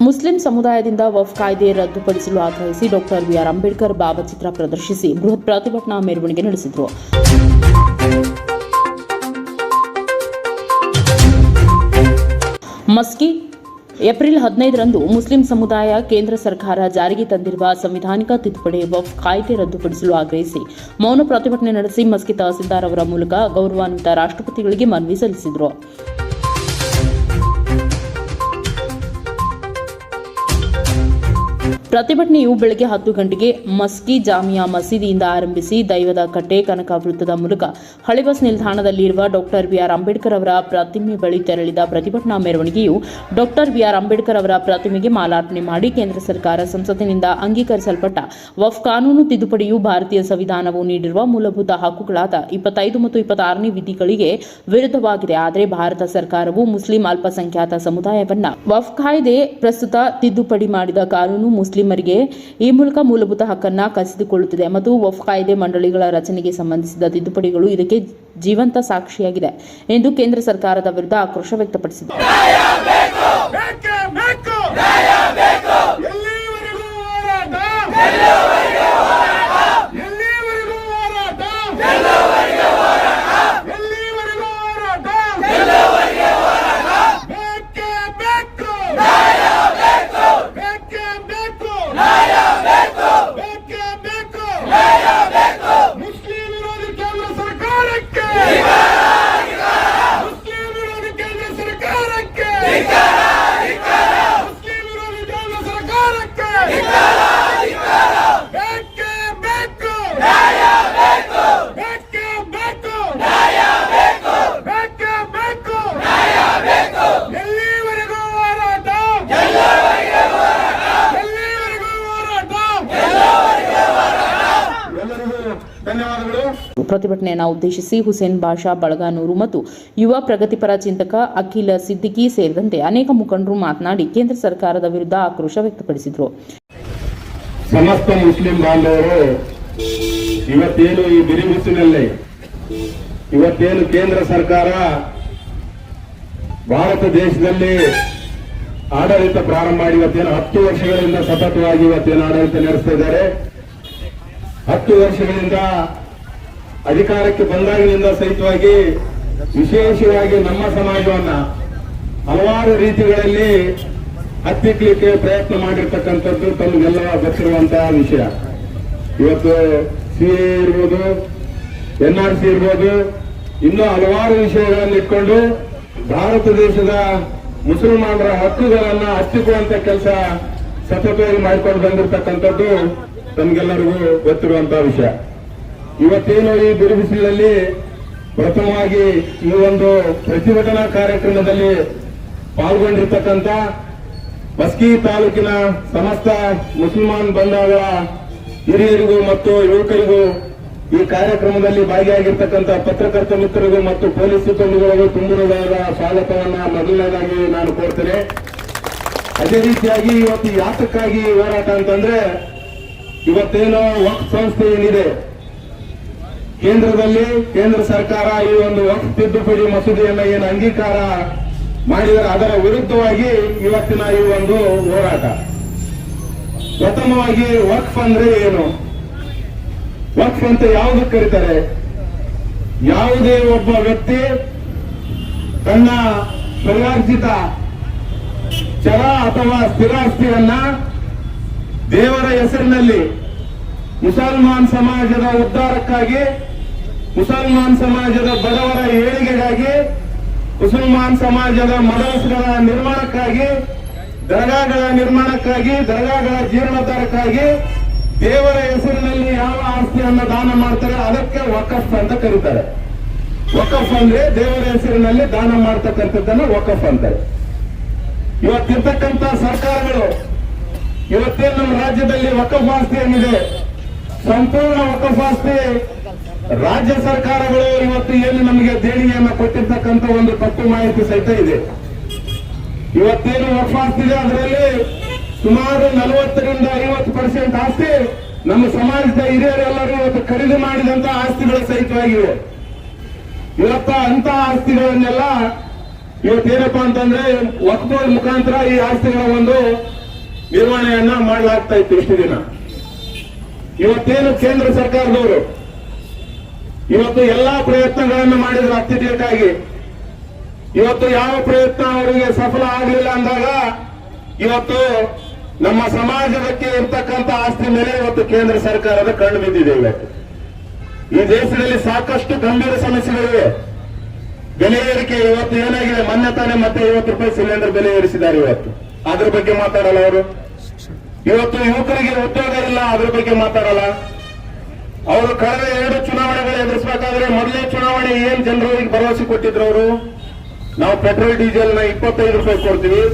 Muslim ಸಮುದಾಯದಿಂದ ವಕ್ಫ್ ಕಾಯ್ದೆ ರದ್ದುಪಡಿಸಲು ಆಗ್ರಹಿಸಿ ಡಾಕ್ಟರ್ ಬಿಆರ್ ಅಂಬೇಡ್ಕರ್ ಭಾವಚಿತ್ರ ಪ್ರದರ್ಶಿಸಿ ಬೃಹತ್ ಪ್ರತಿಭಟನಾ ಮೆರವಣಿಗೆ ನಡೆಸಿದರು. ಮಸ್ಕಿ ಏಪ್ರಿಲ್ 15ರಂದು ಮುಸ್ಲಿಂ ಸಮುದಾಯ ಕೇಂದ್ರ ಸರ್ಕಾರ ಜಾರಿಗೆ ತಂದಿರುವ ಸಂವಿಧಾನಿಕ ತಿದ್ದುಪಡಿ ವಕ್ಫ್ ಕಾಯ್ದೆ ರದ್ದುಪಡಿಸಲು ಆಗ್ರಹಿಸಿ ಮೌನ ಪ್ರತಿಭಟನೆ ನಡೆಸಿ ಮಸ್ಕಿ ತಹಸೀಲ್ದಾರ್ ಅವರ ಮೂಲಕ ಗೌರವಾನ್ವಿತ ರಾಷ್ಟ್ರಪತಿಗಳಿಗೆ ಮನವಿ ಸಲ್ಲಿಸಿದರು. ಪ್ರತಿಭಟನೆಯು ಬೆಳಗ್ಗೆ 10 ಗಂಟೆಗೆ ಮಸ್ಕಿ ಜಾಮಿಯಾ ಮಸೀದಿಯಿಂದ ಆರಂಭಿಸಿ ದೈವದ ಕಟ್ಟೆ ಕನಕ ವೃತ್ತದ ಮೂಲಕ ಹಳೆ ಬಸ್ ನಿಲ್ದಾಣದಲ್ಲಿರುವ ಡಾಕ್ಟರ್ ಬಿಆರ್ ಅಂಬೇಡ್ಕರ್ ಅವರ ಪ್ರತಿಮೆ ಬಳಿ ತೆರಳಿದ ಪ್ರತಿಭಟನಾ ಮೆರವಣಿಗೆಯು ಡಾಕ್ಟರ್ ಬಿಆರ್ ಅಂಬೇಡ್ಕರ್ ಅವರ ಪ್ರತಿಮೆಗೆ ಮಾಲಾರ್ಪಣೆ ಮಾಡಿ ಕೇಂದ್ರ ಸರ್ಕಾರ ಸಂಸತ್ತಿನಿಂದ ಅಂಗೀಕರಿಸಲ್ಪಟ್ಟ ವಕ್ಫ್ ಕಾನೂನು ತಿದ್ದುಪಡಿಯು ಭಾರತೀಯ ಸಂವಿಧಾನವು ನೀಡಿರುವ ಮೂಲಭೂತ ಹಕ್ಕುಗಳಾದ 25 ಮತ್ತು 26ನೇ ವಿಧಿಗಳಿಗೆ ವಿರುದ್ಧವಾಗಿದೆ. ಆದರೆ ಭಾರತ ಸರ್ಕಾರವು ಮುಸ್ಲಿಂ ಅಲ್ಪಸಂಖ್ಯಾತ ಸಮುದಾಯವನ್ನ ವಕ್ಫ್ ಕಾಯ್ದೆ ಪ್ರಸ್ತುತ ತಿದ್ದುಪಡಿ ಮಾಡಿದ ಕಾನೂನು ಮುಸ್ಲಿಮರಿಗೆ ಈ ಮೂಲಕ ಮೂಲಭೂತ ಹಕ್ಕನ್ನ ಕಸಿದುಕೊಳ್ಳುತ್ತಿದೆ ಮತ್ತು ವಕ್ಫ್ ಕಾಯ್ದೆ ಮಂಡಳಿಗಳ ರಚನೆಗೆ ಸಂಬಂಧಿಸಿದ ತಿದ್ದುಪಡಿಗಳು ಇದಕ್ಕೆ ಜೀವಂತ ಸಾಕ್ಷಿಯಾಗಿದೆ ಎಂದು ಕೇಂದ್ರ ಸರ್ಕಾರದ ವಿರುದ್ಧ ಆಕ್ರೋಶ ವ್ಯಕ್ತಪಡಿಸಿದೆ. ಪ್ರತಿಭಟನೆಯನ್ನು ಉದ್ದೇಶಿಸಿ ಹುಸೇನ್ ಬಾಷಾ ಬಳಗಾನೂರು ಮತ್ತು ಯುವ ಪ್ರಗತಿಪರ ಚಿಂತಕ ಅಖಿಲ ಸಿದ್ದಿಕಿ ಸೇರಿದಂತೆ ಅನೇಕ ಮುಖಂಡರು ಮಾತನಾಡಿ ಕೇಂದ್ರ ಸರ್ಕಾರದ ವಿರುದ್ಧ ಆಕ್ರೋಶ ವ್ಯಕ್ತಪಡಿಸಿದರು. ಸಮಸ್ತ ಮುಸ್ಲಿಂ ಬಾಂಧವರು ಇವತ್ತೇನು ಈ ಬಿರುಬಿಸಿಲಲ್ಲಿ ಇವತ್ತೇನು ಕೇಂದ್ರ ಸರ್ಕಾರ ಭಾರತ ದೇಶದಲ್ಲಿ ಆಡಳಿತ ಪ್ರಾರಂಭ ಮಾಡಿ ಇವತ್ತೇನು 10 ವರ್ಷಗಳಿಂದ ಸತತವಾಗಿ ಇವತ್ತೇನು ಆಡಳಿತ ನಡೆಸ್ತಾ ಇದ್ದಾರೆ. 10 ವರ್ಷಗಳಿಂದ ಅಧಿಕಾರಕ್ಕೆ ಬಂದಾಗಿನಿಂದ ಸಹಿತವಾಗಿ ವಿಶೇಷವಾಗಿ ನಮ್ಮ ಸಮಾಜವನ್ನ ಹಲವಾರು ರೀತಿಗಳಲ್ಲಿ ಹತ್ತಿಕ್ಕಲಿಕ್ಕೆ ಪ್ರಯತ್ನ ಮಾಡಿರ್ತಕ್ಕಂಥದ್ದು ತಮಗೆಲ್ಲ ಗೊತ್ತಿರುವಂತಹ ವಿಷಯ. ಇವತ್ತು ಸಿಎ ಇರ್ಬೋದು, NRC ಇರ್ಬೋದು, ಇನ್ನೂ ಹಲವಾರು ವಿಷಯಗಳನ್ನು ಇಟ್ಕೊಂಡು ಭಾರತ ದೇಶದ ಮುಸಲ್ಮಾನರ ಹಕ್ಕುಗಳನ್ನ ಹಚ್ಚಿಕೊಳ್ಳುವಂತ ಕೆಲಸ ಸತತವಾಗಿ ಮಾಡಿಕೊಂಡು ಬಂದಿರತಕ್ಕಂಥದ್ದು ತಮಗೆಲ್ಲರಿಗೂ ಗೊತ್ತಿರುವಂತಹ ವಿಷಯ. ಇವತ್ತೇನು ಈ ಬಿರುಬಿಸಿಲಲ್ಲಿ ಪ್ರಥಮವಾಗಿ ಈ ಒಂದು ಪ್ರತಿಭಟನಾ ಕಾರ್ಯಕ್ರಮದಲ್ಲಿ ಪಾಲ್ಗೊಂಡಿರ್ತಕ್ಕಂಥ ಮಸ್ಕಿ ತಾಲೂಕಿನ ಸಮಸ್ತ ಮುಸಲ್ಮಾನ್ ಬಂಧುಗಳ ಹಿರಿಯರಿಗೂ ಮತ್ತು ಯುವಕರಿಗೂ ಈ ಕಾರ್ಯಕ್ರಮದಲ್ಲಿ ಭಾಗಿಯಾಗಿರ್ತಕ್ಕಂಥ ಪತ್ರಕರ್ತ ಮಿತ್ರರಿಗೂ ಮತ್ತು ಪೊಲೀಸ್ ಸಿಬ್ಬಂದಿಗಳಿಗೂ ತುಂಬಿರುವುದಾದ ಸ್ವಾಗತವನ್ನ ಮೊದಲನೇದಾಗಿ ನಾನು ಕೋರ್ತೇನೆ. ಅದೇ ರೀತಿಯಾಗಿ ಇವತ್ತು ಯಾತಕ್ಕಾಗಿ ಹೋರಾಟ ಅಂತಂದ್ರೆ ಇವತ್ತೇನೋ ವಕ್ಫ್ ಸಂಸ್ಥೆ ಏನಿದೆ ಕೇಂದ್ರದಲ್ಲಿ ಕೇಂದ್ರ ಸರ್ಕಾರ ಈ ಒಂದು ವಕ್ಫ್ ತಿದ್ದುಪಡಿ ಮಸೂದೆಯನ್ನ ಏನು ಅಂಗೀಕಾರ ಮಾಡಿದರೆ ಅದರ ವಿರುದ್ಧವಾಗಿ ಇವತ್ತಿನ ಈ ಒಂದು ಹೋರಾಟ. ಪ್ರಥಮವಾಗಿ ವಕ್ಫ್ ಅಂದ್ರೆ ಏನು? ವಕ್ಫ್ ಅಂತ ಯಾವುದಕ್ಕೆ ಕರೀತಾರೆ? ಯಾವುದೇ ಒಬ್ಬ ವ್ಯಕ್ತಿ ತನ್ನ ಸ್ವರ್ಗಾರ್ಜಿತ ಚರ ಅಥವಾ ಸ್ಥಿರಾಸ್ತಿಯನ್ನ ದೇವರ ಹೆಸರಿನಲ್ಲಿ ಮುಸಲ್ಮಾನ್ ಸಮಾಜದ ಉದ್ಧಾರಕ್ಕಾಗಿ, ಮುಸಲ್ಮಾನ್ ಸಮಾಜದ ಬಡವರ ಏಳಿಗೆಗಾಗಿ, ಮುಸಲ್ಮಾನ್ ಸಮಾಜದ ಮದರಸಗಳ ನಿರ್ಮಾಣಕ್ಕಾಗಿ, ದರ್ಗಾಗಳ ನಿರ್ಮಾಣಕ್ಕಾಗಿ, ದರ್ಗಾಗಳ ಜೀರ್ಣೋದ್ಧಾರಕ್ಕಾಗಿ ದೇವರ ಹೆಸರಿನಲ್ಲಿ ಯಾವ ಆಸ್ತಿಯನ್ನು ದಾನ ಮಾಡ್ತಾರೆ ಅದಕ್ಕೆ ವಕಫ್ ಅಂತ ಕರೀತಾರೆ. ವಕಫ್ ಅಂದ್ರೆ ದೇವರ ಹೆಸರಿನಲ್ಲಿ ದಾನ ಮಾಡ್ತಕ್ಕಂಥದ್ದನ್ನು ವಕಫ್ ಅಂತಾರೆ. ಇವತ್ತಿರ್ತಕ್ಕಂಥ ಸರ್ಕಾರಗಳು ಇವತ್ತೇನು ನಮ್ಮ ರಾಜ್ಯದಲ್ಲಿ ವಕಫ್ ಆಸ್ತಿ ಏನಿದೆ, ಸಂಪೂರ್ಣ ವಕಫ್ ಆಸ್ತಿ ರಾಜ್ಯ ಸರ್ಕಾರಗಳು ಇವತ್ತು ಏನು ನಮಗೆ ದೇಣಿಗೆಯನ್ನು ಕೊಟ್ಟಿರ್ತಕ್ಕಂಥ ಒಂದು ತಪ್ಪು ಮಾಹಿತಿ ಸಹಿತ ಇದೆ. ಇವತ್ತೇನು ವಕ್ಫ್ ಆಸ್ತಿ ಇದೆ ಅದರಲ್ಲಿ ಸುಮಾರು 40ರಿಂದ 50% ಆಸ್ತಿ ನಮ್ಮ ಸಮಾಜದ ಹಿರಿಯರೆಲ್ಲರೂ ಇವತ್ತು ಖರೀದಿ ಮಾಡಿದಂತ ಆಸ್ತಿಗಳು ಸಹಿತವಾಗಿವೆ. ಇವತ್ತು ಅಂತ ಆಸ್ತಿಗಳನ್ನೆಲ್ಲ ಇವತ್ತೇನಪ್ಪಾ ಅಂತಂದ್ರೆ ವಕ್ಫ್ ಬೋರ್ಡ್ ಮುಖಾಂತರ ಈ ಆಸ್ತಿಗಳ ಒಂದು ನಿರ್ವಹಣೆಯನ್ನ ಮಾಡಲಾಗ್ತಾ ಇತ್ತು ಇಷ್ಟು ದಿನ. ಇವತ್ತೇನು ಕೇಂದ್ರ ಸರ್ಕಾರದವರು ಇವತ್ತು ಎಲ್ಲಾ ಪ್ರಯತ್ನಗಳನ್ನು ಮಾಡಿದ್ರು ಅತ್ಯಧಿಕವಾಗಿ. ಇವತ್ತು ಯಾವ ಪ್ರಯತ್ನ ಅವರಿಗೆ ಸಫಲ ಆಗಲಿಲ್ಲ ಅಂದಾಗ ಇವತ್ತು ನಮ್ಮ ಸಮಾಜಕ್ಕೆ ಇರ್ತಕ್ಕಂಥ ಆಸ್ತಿ ಮೇಲೆ ಇವತ್ತು ಕೇಂದ್ರ ಸರ್ಕಾರದ ಕಣ್ಣು ಬಿದ್ದಿದೆ. ಇವತ್ತು ಈ ದೇಶದಲ್ಲಿ ಸಾಕಷ್ಟು ಗಂಭೀರ ಸಮಸ್ಯೆಗಳಿವೆ. ಬೆಲೆ ಏರಿಕೆ ಇವತ್ತು ಏನಾಗಿದೆ, ಮೊನ್ನೆ ತಾನೇ ಮತ್ತೆ 50 ರೂಪಾಯಿ ಸಿಲಿಂಡರ್ ಬೆಲೆ ಏರಿಸಿದ್ದಾರೆ. ಇವತ್ತು ಅದ್ರ ಬಗ್ಗೆ ಮಾತಾಡಲ್ಲ ಅವರು. ಇವತ್ತು ಯುವಕರಿಗೆ ಉದ್ಯೋಗ ಇಲ್ಲ, ಅದ್ರ ಬಗ್ಗೆ ಮಾತಾಡಲ್ಲ ಅವರು. ಕಳೆದ 2 ಚುನಾವಣೆಗಳು ಎದುರಿಸಬೇಕಾದ್ರೆ ಮೊದಲೇ ಚುನಾವಣೆ ಏನ್ ಜನರಿಗೆ ಭರವಸೆ ಕೊಟ್ಟಿದ್ರು ಅವರು, ನಾವು ಪೆಟ್ರೋಲ್ ಡೀಸೆಲ್ ನ 25 ರೂಪಾಯಿ ಕೊಡ್ತೀವಿ,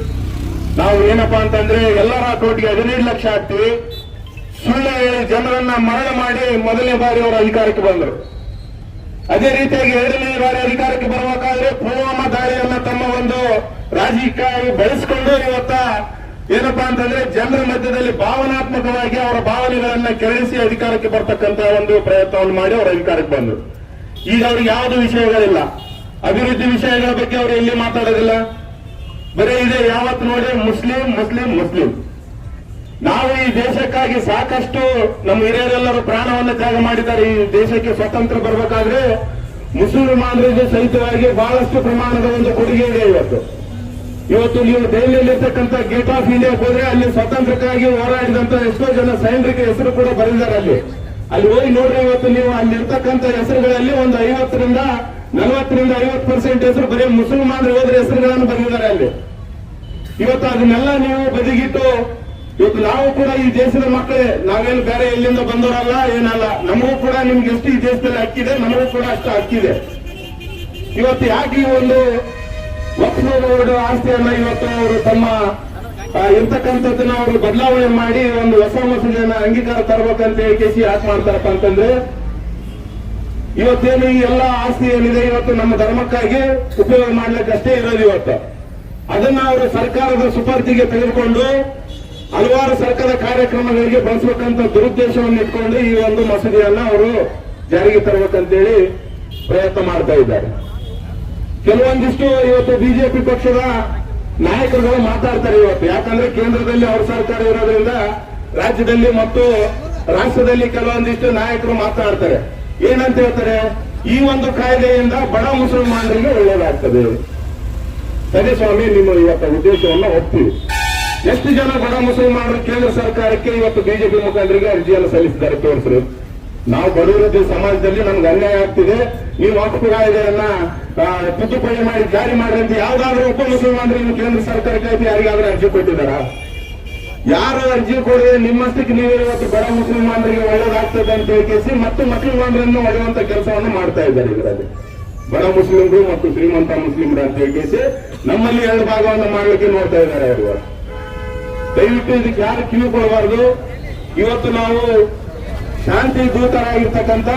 ನಾವು ಏನಪ್ಪಾ ಅಂತಂದ್ರೆ ಎಲ್ಲರ ಅಕೌಂಟ್ಗೆ 15 ಲಕ್ಷ ಹಾಕ್ತೀವಿ, ಸುಳ್ಳು ಹೇಳಿ ಜನರನ್ನ ಮರಣ ಮಾಡಿ ಮೊದಲನೇ ಬಾರಿ ಅವರು ಅಧಿಕಾರಕ್ಕೆ ಬಂದರು. ಅದೇ ರೀತಿಯಾಗಿ 2ನೇ ಬಾರಿ ಅಧಿಕಾರಕ್ಕೆ ಬರಬೇಕಾದ್ರೆ ಪುಲ್ವಾಮಾ ದಾಳಿಯನ್ನ ತಮ್ಮ ಒಂದು ರಾಜಕೀಯ ಬೆಳೆಸಿಕೊಂಡು ಇವತ್ತ ಏನಪ್ಪಾ ಅಂತಂದ್ರೆ ಜನರ ಮಧ್ಯದಲ್ಲಿ ಭಾವನಾತ್ಮಕವಾಗಿ ಅವರ ಭಾವನೆಗಳನ್ನ ಕೆರಳಿಸಿ ಅಧಿಕಾರಕ್ಕೆ ಬರ್ತಕ್ಕಂತ ಒಂದು ಪ್ರಯತ್ನವನ್ನು ಮಾಡಿ ಅವರು ಅಧಿಕಾರಕ್ಕೆ ಬಂದರು. ಈಗ ಅವ್ರಿಗೆ ಯಾವುದು ವಿಷಯಗಳಿಲ್ಲ, ಅಭಿವೃದ್ಧಿ ವಿಷಯಗಳ ಬಗ್ಗೆ ಅವರು ಎಲ್ಲಿ ಮಾತಾಡೋದಿಲ್ಲ. ಬರೀ ಇದೆ ಯಾವತ್ತು ನೋಡಿ ಮುಸ್ಲಿಂ ಮುಸ್ಲಿಂ ಮುಸ್ಲಿಂ. ನಾವು ಈ ದೇಶಕ್ಕಾಗಿ ಸಾಕಷ್ಟು ನಮ್ಮ ಹಿರಿಯರೆಲ್ಲರೂ ಪ್ರಾಣವನ್ನು ತ್ಯಾಗ ಮಾಡಿದ್ದಾರೆ. ಈ ದೇಶಕ್ಕೆ ಸ್ವತಂತ್ರ ಬರಬೇಕಾದ್ರೆ ಮುಸಲ್ಮಾನರಿಗೆ ಸಹಿತವಾಗಿ ಬಹಳಷ್ಟು ಪ್ರಮಾಣದ ಒಂದು ಕೊಡುಗೆ ಇದೆ. ಇವತ್ತು ನೀವು ದೆಹಲಿಯಲ್ಲಿರ್ತಕ್ಕಂಥ ಗೇಟ್ ಆಫ್ ಇಂಡಿಯಾಕ್ಕೆ ಹೋದ್ರೆ ಅಲ್ಲಿ ಸ್ವತಂತ್ರಕ್ಕಾಗಿ ಹೋರಾಡಿದಂತ ಎಷ್ಟೋ ಜನ ಸೈನಿಕರ ಹೆಸರು ಕೂಡ ಬರೆದಿದ್ದಾರೆ. ಅಲ್ಲಿ ಹೋಗಿ ನೋಡ್ರಿ, ಇವತ್ತು ನೀವು ಅಲ್ಲಿರ್ತಕ್ಕಂಥ ಹೆಸರುಗಳಲ್ಲಿ ಒಂದು 40ರಿಂದ 50% ಹೆಸರು ಬರೀ ಮುಸಲ್ಮಾನರು ಹೋದ್ರೆ ಹೆಸರುಗಳನ್ನು ಬರೆದಿದ್ದಾರೆ ಅಲ್ಲಿ. ಇವತ್ತು ಅದನ್ನೆಲ್ಲ ನೀವು ಬದಿಗಿಟ್ಟು ಇವತ್ತು ನಾವು ಕೂಡ ಈ ದೇಶದ ಮಕ್ಕಳೇ, ನಾವೇನು ಬೇರೆ ಎಲ್ಲಿಂದ ಬಂದವರಲ್ಲ ಏನಲ್ಲ. ನಮಗೂ ಕೂಡ ನಿಮ್ಗೆ ಎಷ್ಟು ಈ ದೇಶದಲ್ಲಿ ಹಕ್ಕಿದೆ, ನಮಗೂ ಕೂಡ ಅಷ್ಟು ಹಕ್ಕಿದೆ. ಇವತ್ತು ಯಾಕೆ ಈ ಒಂದು ವಕ್ಫ್ ಬೋರ್ಡ್ ಆಸ್ತಿಯನ್ನ ಇವತ್ತು ಅವರು ತಮ್ಮ ಇರ್ತಕ್ಕಂಥದ್ದನ್ನ ಅವರು ಬದಲಾವಣೆ ಮಾಡಿ ಒಂದು ಹೊಸ ಮಸೂದೆಯನ್ನ ಅಂಗೀಕಾರ ತರಬೇಕಂತ ಹೇಳಿ ಯಾಕೆ ಮಾಡ್ತಾರಪ್ಪ ಅಂತಂದ್ರೆ, ಇವತ್ತೇನು ಈ ಎಲ್ಲ ಆಸ್ತಿ ಏನಿದೆ ಇವತ್ತು ನಮ್ಮ ಧರ್ಮಕ್ಕಾಗಿ ಉಪಯೋಗ ಮಾಡ್ಲಿಕ್ಕಷ್ಟೇ ಇರೋದು. ಇವತ್ತು ಅದನ್ನ ಅವರು ಸರ್ಕಾರದ ಸುಪರ್ದಿಗೆ ತೆಗೆದುಕೊಂಡು ಹಲವಾರು ಸರ್ಕಾರದ ಕಾರ್ಯಕ್ರಮಗಳಿಗೆ ಬಳಸಬೇಕಂತ ದುರುದ್ದೇಶವನ್ನು ಇಟ್ಕೊಂಡು ಈ ಒಂದು ಮಸೂದೆಯನ್ನ ಅವರು ಜಾರಿಗೆ ತರಬೇಕಂತೇಳಿ ಪ್ರಯತ್ನ ಮಾಡ್ತಾ ಇದ್ದಾರೆ. ಕೆಲವೊಂದಿಷ್ಟು ಇವತ್ತು ಬಿಜೆಪಿ ಪಕ್ಷದ ನಾಯಕರುಗಳು ಮಾತಾಡ್ತಾರೆ ಇವತ್ತು. ಯಾಕಂದ್ರೆ ಕೇಂದ್ರದಲ್ಲಿ ಅವ್ರ ಸರ್ಕಾರ ಇರೋದ್ರಿಂದ ರಾಜ್ಯದಲ್ಲಿ ಮತ್ತು ರಾಷ್ಟ್ರದಲ್ಲಿ ಕೆಲವೊಂದಿಷ್ಟು ನಾಯಕರು ಮಾತನಾಡ್ತಾರೆ. ಏನಂತ ಹೇಳ್ತಾರೆ, ಈ ಒಂದು ಕಾಯ್ದೆಯಿಂದ ಬಡ ಮುಸಲ್ಮಾನರಿಗೆ ಒಳ್ಳೆಯದಾಗ್ತದೆ. ಸರಿ ಸ್ವಾಮಿ, ನಿಮ್ಮ ಇವತ್ತು ಉದ್ದೇಶವನ್ನು ಒಪ್ತೀವಿ. ಎಷ್ಟು ಜನ ಬಡ ಮುಸಲ್ಮಾನರು ಕೇಂದ್ರ ಸರ್ಕಾರಕ್ಕೆ ಇವತ್ತು ಬಿಜೆಪಿ ಮುಖಂಡರಿಗೆ ಅರ್ಜಿಯನ್ನು ಸಲ್ಲಿಸಿದ್ದಾರೆ ತೋರಿಸ್ರು. ನಾವು ಬಡವರ ಸಮಾಜದಲ್ಲಿ ನಮ್ಗೆ ಅನ್ಯಾಯ ಆಗ್ತಿದೆ, ನೀವು ವಕ್ಫ್ ಕಾಯ್ದೆಯನ್ನ ತಿದ್ದುಪಡಿ ಮಾಡಿ ಜಾರಿ ಮಾಡ್ರಿ ಅಂತ ಯಾವ್ದಾದ್ರೂ ಒಬ್ಬ ಮುಸಲ್ಮಾನರಿಗೆ ಕೇಂದ್ರ ಸರ್ಕಾರಕ್ಕೆ ಯಾರಿಗಾದ್ರೂ ಅರ್ಜಿ ಕೊಟ್ಟಿದ್ದಾರಾ? ಯಾರು ಅರ್ಜಿ ಕೊಡದೆ ನಿಮ್ಮಷ್ಟಕ್ಕೆ ನೀವೇ ಇವತ್ತು ಬಡ ಮುಸಲ್ಮಾನರಿಗೆ ಒಳ್ಳೇದಾಗ್ತದೆ ಅಂತ ಹೇಳಿಸಿ ಮತ್ತು ಮುಸಲ್ಮಾನರನ್ನು ಹೊಡೆಯುವಂತ ಕೆಲಸವನ್ನು ಮಾಡ್ತಾ ಇದ್ದಾರೆ. ಇದರಲ್ಲಿ ಬಡ ಮುಸ್ಲಿಮರು ಮತ್ತು ಶ್ರೀಮಂತ ಮುಸ್ಲಿಮರು ಅಂತ ಹೇಳಿಸಿ ನಮ್ಮಲ್ಲಿ 2 ಭಾಗವನ್ನು ಮಾಡಲಿಕ್ಕೆ ನೋಡ್ತಾ ಇದ್ದಾರೆ ಅವರು. ದಯವಿಟ್ಟು ಇದಕ್ಕೆ ಯಾರು ಕಿವಿ ಕೊಡಬಾರ್ದು. ಇವತ್ತು ನಾವು ಶಾಂತಿ ದೂತರಾಗಿರ್ತಕ್ಕಂಥ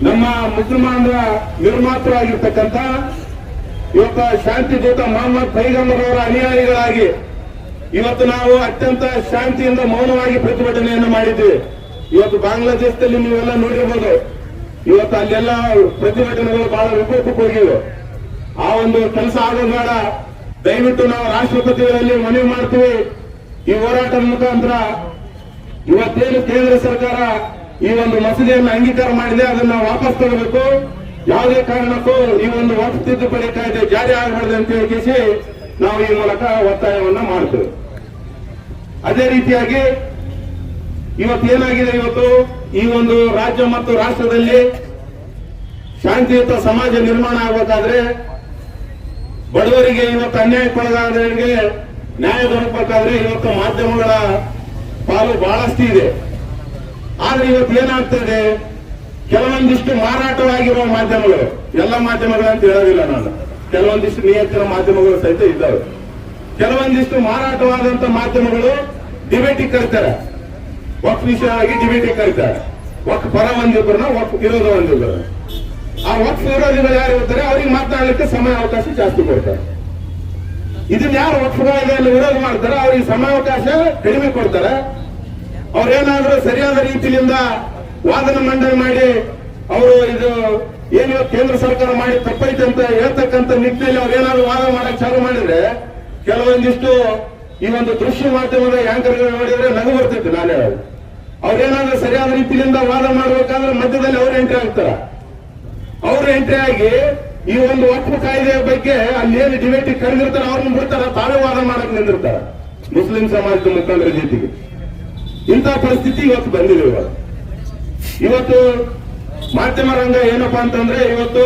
ನಮ್ಮ ಮುಸಲ್ಮಾನರ ನಿರ್ಮಾತೃರಾಗಿರ್ತಕ್ಕಂಥ ಇವತ್ತು ಶಾಂತಿ ದೂತ ಮೊಹಮ್ಮದ್ ಪೈಗಂಬರ್ ಅವರ ಅನುಯಾಯಿಗಳಾಗಿ ಇವತ್ತು ನಾವು ಅತ್ಯಂತ ಶಾಂತಿಯಿಂದ ಮೌನವಾಗಿ ಪ್ರತಿಭಟನೆಯನ್ನು ಮಾಡಿದ್ವಿ. ಇವತ್ತು ಬಾಂಗ್ಲಾದೇಶದಲ್ಲಿ ನೀವೆಲ್ಲ ನೋಡಿರ್ಬೋದು, ಇವತ್ತು ಅಲ್ಲೆಲ್ಲ ಪ್ರತಿಭಟನೆಗಳು ಬಹಳ ವಿಕೋಪಕ್ಕೆ ಹೋಗಿವೆ. ಆ ಒಂದು ಕೆಲಸ ಆಗೋದು ಬೇಡ. ದಯವಿಟ್ಟು ನಾವು ರಾಷ್ಟ್ರಪತಿಗಳಲ್ಲಿ ಮನವಿ ಮಾಡ್ತೀವಿ, ಈ ಹೋರಾಟದ ಮುಖಾಂತರ ಇವತ್ತೇನು ಕೇಂದ್ರ ಸರ್ಕಾರ ಈ ಒಂದು ಮಸೂದೆಯನ್ನು ಅಂಗೀಕಾರ ಮಾಡಿದೆ ಅದನ್ನ ವಾಪಸ್ ತಗೋಬೇಕು. ಯಾವುದೇ ಕಾರಣಕ್ಕೂ ಈ ಒಂದು ವಕ್ಫ್ ತಿದ್ದುಪಡಿ ಕಾಯ್ದೆ ಜಾರಿ ಆಗಬಾರದು ಅಂತ ಹೇಳಿ ನಾವು ಈ ಮೂಲಕ ಒತ್ತಾಯವನ್ನ ಮಾಡ್ತೇವೆ. ಅದೇ ರೀತಿಯಾಗಿ ಇವತ್ತೇನಾಗಿದೆ, ಇವತ್ತು ಈ ಒಂದು ರಾಜ್ಯ ಮತ್ತು ರಾಷ್ಟ್ರದಲ್ಲಿ ಶಾಂತಿಯುತ ಸಮಾಜ ನಿರ್ಮಾಣ ಆಗಬೇಕಾದ್ರೆ ಬಡವರಿಗೆ ಇವತ್ತು ಅನ್ಯಾಯಕ್ಕೊಳಗಾದವರಿಗೆ ನ್ಯಾಯ ದೊರಕಬೇಕಾದ್ರೆ ಇವತ್ತು ಮಾಧ್ಯಮಗಳ ಪಾಲು ಬಹಳಷ್ಟು ಇದೆ. ಆದ್ರೆ ಇವತ್ತು ಏನಾಗ್ತದೆ, ಕೆಲವೊಂದಿಷ್ಟು ಮಾರಾಟವಾಗಿರುವ ಮಾಧ್ಯಮಗಳು, ಎಲ್ಲ ಮಾಧ್ಯಮಗಳು ಅಂತ ಹೇಳೋದಿಲ್ಲ ನಾನು, ಕೆಲವೊಂದಿಷ್ಟು ನಿಯಂತ್ರಣ ಮಾಧ್ಯಮಗಳು ಸಹಿತ ಇದ್ದಾವೆ. ಕೆಲವೊಂದಿಷ್ಟು ಮಾರಾಟವಾದಂತ ಮಾಧ್ಯಮಗಳು ಡಿಬೇಟಿಗೆ ಕರೀತಾರೆ, ವಕ್ಫ್ ವಿಷಯವಾಗಿ ಡಿಬೇಟಿಗೆ ಕರೀತಾರೆ. ವಕ್ಫ್ ಪರ ಒಂದಿಬ್ಬರನ್ನ, ವಕ್ಫ್ ವಿರೋಧ ಒಂದಿಬ್ಬರನ್ನ. ಆ ವಕ್ಫ್ ವಿರೋಧಿಗಳು ಯಾರು ಇರ್ತಾರೆ ಅವರಿಗೆ ಮಾತನಾಡಲಿಕ್ಕೆ ಸಮಯ ಅವಕಾಶ ಜಾಸ್ತಿ ಕೊಡ್ತಾರೆ. ಇದನ್ನ ಯಾರು ವಕ್ಫ್ ಕಾಯ್ದೆಯನ್ನು ವಿರೋಧ ಮಾಡ್ತಾರೆ ಅವರಿಗೆ ಸಮಯಾವಕಾಶ ಕಡಿಮೆ ಕೊಡ್ತಾರೆ. ಅವ್ರೇನಾದ್ರೂ ಸರಿಯಾದ ರೀತಿಯಿಂದ ವಾದನ ಮಂಡನೆ ಮಾಡಿ ಅವರು ಇದು ಏನ್ ಇವತ್ತು ಕೇಂದ್ರ ಸರ್ಕಾರ ಮಾಡಿ ತಪ್ಪೈತೆ ಅಂತ ಹೇಳ್ತಕ್ಕಂಥ ನಿಟ್ಟಿನಲ್ಲಿ ಅವ್ರೇನಾದ್ರು ವಾದ ಮಾಡಕ್ ಚಾಲು ಮಾಡಿದ್ರೆ ಕೆಲವೊಂದಿಷ್ಟು ಈ ಒಂದು ದೃಶ್ಯ ಮಾಧ್ಯಮದ ಆಂಕರ್ಗಳು ನೋಡಿದ್ರೆ ನಗು ಬರ್ತಿತ್ತು. ನಾನು ಹೇಳೋದು ಅವ್ರೇನಾದ್ರೂ ಸರಿಯಾದ ರೀತಿಯಿಂದ ವಾದ ಮಾಡ್ಬೇಕಾದ್ರೆ ಮಧ್ಯದಲ್ಲಿ ಅವ್ರು ಎಂಟ್ರಿ ಆಗ್ತಾರ. ಅವ್ರು ಎಂಟ್ರಿ ಆಗಿ ಈ ಒಂದು ವಕ್ಫ್ ಕಾಯ್ದೆಯ ಬಗ್ಗೆ ಅಲ್ಲಿ ಏನು ಡಿಬೇಟ್ ಕರೆದಿರ್ತಾರೆ ಅವ್ರನ್ನ ಬಿಡ್ತಾರ, ತಾವೇ ವಾದ ಮಾಡಕ್ ನಿಂದಿರ್ತಾರ ಮುಸ್ಲಿಂ ಸಮಾಜದ ಮುಖಂಡರ ಜೊತೆಗೆ. ಇಂತಹ ಪರಿಸ್ಥಿತಿ ಇವತ್ತು ಬಂದಿದೆ. ಇವತ್ತು ಮಾಧ್ಯಮ ರಂಗ ಏನಪ್ಪಾ ಅಂತಂದ್ರೆ ಇವತ್ತು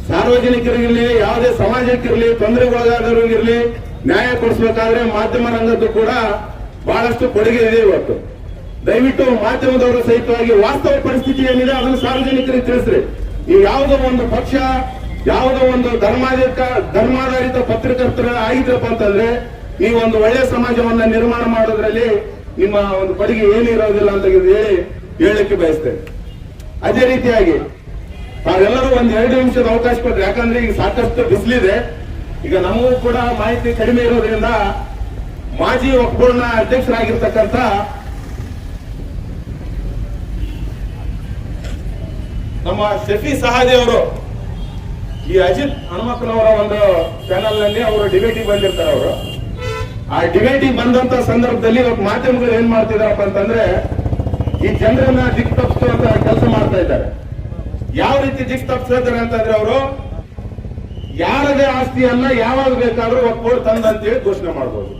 ಸಾರ್ವಜನಿಕರಿಗಿರ್ಲಿ ಯಾವುದೇ ಸಮಾಜಕ್ಕಿರ್ಲಿ ತೊಂದರೆಗೊಳಗಾದವರಿಗಿರ್ಲಿ ನ್ಯಾಯ ಕೊಡಿಸಬೇಕಾದ್ರೆ ಮಾಧ್ಯಮ ರಂಗದ್ದು ಕೂಡ ಬಹಳಷ್ಟು ಕೊಡುಗೆ ಇದೆ. ಇವತ್ತು ದಯವಿಟ್ಟು ಮಾಧ್ಯಮದವರು ಸಹಿತವಾಗಿ ವಾಸ್ತವ ಪರಿಸ್ಥಿತಿ ಏನಿದೆ ಅದನ್ನು ಸಾರ್ವಜನಿಕರಿಗೆ ತಿಳಿಸ್ರಿ. ನೀವು ಯಾವುದೋ ಒಂದು ಪಕ್ಷ ಯಾವುದೋ ಒಂದು ಧರ್ಮಾಧಾರಿತ ಪತ್ರಕರ್ತರ ಆಗಿದ್ರಪ್ಪ ಅಂತಂದ್ರೆ ನೀವು ಒಂದು ಒಳ್ಳೆಯ ಸಮಾಜವನ್ನ ನಿರ್ಮಾಣ ಮಾಡೋದ್ರಲ್ಲಿ ನಿಮ್ಮ ಒಂದು ಕೊಡುಗೆ ಏನಿರೋದಿಲ್ಲ ಅಂತ ಹೇಳಲಿಕ್ಕೆ ಬಯಸ್ತೇನೆ. ಅದೇ ರೀತಿಯಾಗಿ ತಾವೆಲ್ಲರೂ ಒಂದ್ 2 ನಿಮಿಷದ ಅವಕಾಶ ಕೊಡ್ರಿ. ಯಾಕಂದ್ರೆ ಈಗ ಸಾಕಷ್ಟು ಬಿಸಿಲಿದೆ. ಈಗ ನಮಗೂ ಕೂಡ ಮಾಹಿತಿ ಕಡಿಮೆ ಇರೋದ್ರಿಂದ ಮಾಜಿ ವಕ್ಫ್ ಬೋರ್ಡ್ನ ಅಧ್ಯಕ್ಷರಾಗಿರ್ತಕ್ಕಂಥ ನಮ್ಮ ಶಫಿ ಸಹಾದಿ ಅವರು ಈ ಅಜಿತ್ ಹನುಮಕ್ಕನವರ ಒಂದು ಚಾನೆಲ್ ನಲ್ಲಿ ಅವರು ಡಿಬೇಟಿಗೆ ಬಂದಿರ್ತಾರೆ. ಅವರು ಆ ಡಿಬೇಟಿಗೆ ಬಂದಂತ ಸಂದರ್ಭದಲ್ಲಿ ಇವತ್ತು ಮಾಧ್ಯಮಗಳು ಏನ್ ಮಾಡ್ತಿದಾರಪ್ಪ ಅಂತಂದ್ರೆ ಈ ಜನರನ್ನ ದಿಕ್ಕು ತಪ್ಪಿಸುವಂತ ಕೆಲಸ ಮಾಡ್ತಾ ಇದ್ದಾರೆ. ಯಾವ ರೀತಿ ದಿಕ್ಕು ತಪ್ಪಿಸ್ತಾ ಇದ್ದಾರೆ ಅಂತಂದ್ರೆ ಅವರು ಯಾರದೇ ಆಸ್ತಿಯನ್ನ ಯಾವಾಗ ಬೇಕಾದ್ರೂ ವಕ್ಫ್ ಬೋರ್ಡ್ ತಂದಂತೇಳಿ ಘೋಷಣೆ ಮಾಡಬಹುದು.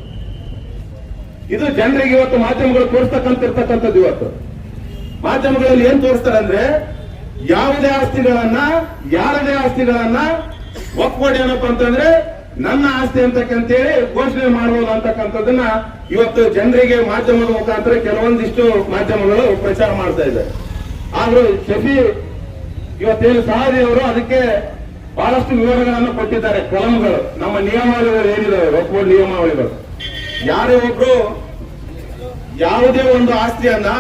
ಇದು ಜನರಿಗೆ ಇವತ್ತು ಮಾಧ್ಯಮಗಳು ತೋರಿಸ್ತಕ್ಕಂತಿರ್ತಕ್ಕಂಥದ್ದು. ಇವತ್ತು ಮಾಧ್ಯಮಗಳಲ್ಲಿ ಏನ್ ತೋರಿಸ್ತಾರೆ ಅಂದ್ರೆ ಯಾವುದೇ ಆಸ್ತಿಗಳನ್ನ ಯಾರದೇ ಆಸ್ತಿಗಳನ್ನ ವಕ್ಫ್ ಬೋರ್ಡ್ ಏನಪ್ಪ ಅಂತಂದ್ರೆ ನನ್ನ ಆಸ್ತಿ ಅಂತಕ್ಕಂತೇಳಿ ಘೋಷಣೆ ಮಾಡಬಹುದು ಅಂತಕ್ಕಂಥದ್ದನ್ನ ಇವತ್ತು ಜನರಿಗೆ ಮಾಧ್ಯಮದ ಮುಖಾಂತರ ಕೆಲವೊಂದಿಷ್ಟು ಮಾಧ್ಯಮಗಳು ಪ್ರಚಾರ ಮಾಡ್ತಾ ಇದ್ದಾರೆ. ಆದ್ರೂ ಶಫಿ ಇವತ್ತೇನು ಸಹಾದಿ ಅವರು ಅದಕ್ಕೆ ಬಹಳಷ್ಟು ವಿವರಗಳನ್ನು ಕೊಟ್ಟಿದ್ದಾರೆ. ಕಲಂಗಳು ನಮ್ಮ ನಿಯಮಾವಳಿಗಳು ಏನಿದಾವೆ ವಕ್ಫ್ ಬೋರ್ಡ್ ನಿಯಮಾವಳಿಗಳು, ಯಾರೇ ಒಬ್ರು ಯಾವುದೇ ಒಂದು ಆಸ್ತಿಯನ್ನ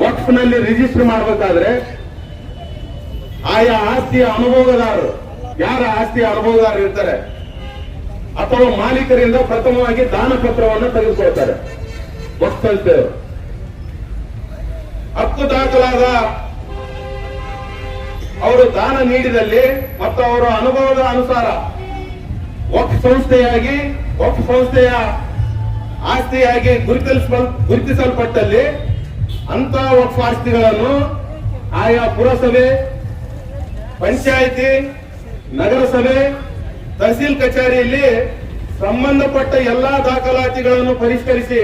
ವಕ್ಫ್ ನಲ್ಲಿ ರಿಜಿಸ್ಟರ್ ಮಾಡಬೇಕಾದ್ರೆ ಆಯಾ ಆಸ್ತಿಯ ಅನುಭೋಗದಾರರು, ಯಾರ ಆಸ್ತಿಯ ಅನುಭೋಗದಾರರು ಇರ್ತಾರೆ ಅಥವಾ ಮಾಲೀಕರಿಂದ ಪ್ರಥಮವಾಗಿ ದಾನ ಪತ್ರವನ್ನು ತೆಗೆದುಕೊಳ್ತಾರೆ. ವಕ್ಫ್ ಸಂಸ್ಥೆಯವರು ಹಕ್ಕು ದಾಖಲಾದ ಅವರು ದಾನ ನೀಡಿದಲ್ಲಿ ಮತ್ತು ಅವರ ಅನುಭವದ ಅನುಸಾರ ವಕ್ಫ್ ಸಂಸ್ಥೆಯ ಆಸ್ತಿಯಾಗಿ ಗುರುತಿಸಲ್ಪಟ್ಟಲ್ಲಿ ಅಂತ ವಕ್ಫ್ ಆಸ್ತಿಗಳನ್ನು ಆಯಾ ಪುರಸಭೆ, ಪಂಚಾಯಿತಿ, ನಗರಸಭೆ, ತಹಸೀಲ್ ಕಚೇರಿಯಲ್ಲಿ ಸಂಬಂಧಪಟ್ಟ ಎಲ್ಲಾ ದಾಖಲಾತಿಗಳನ್ನು ಪರಿಷ್ಕರಿಸಿ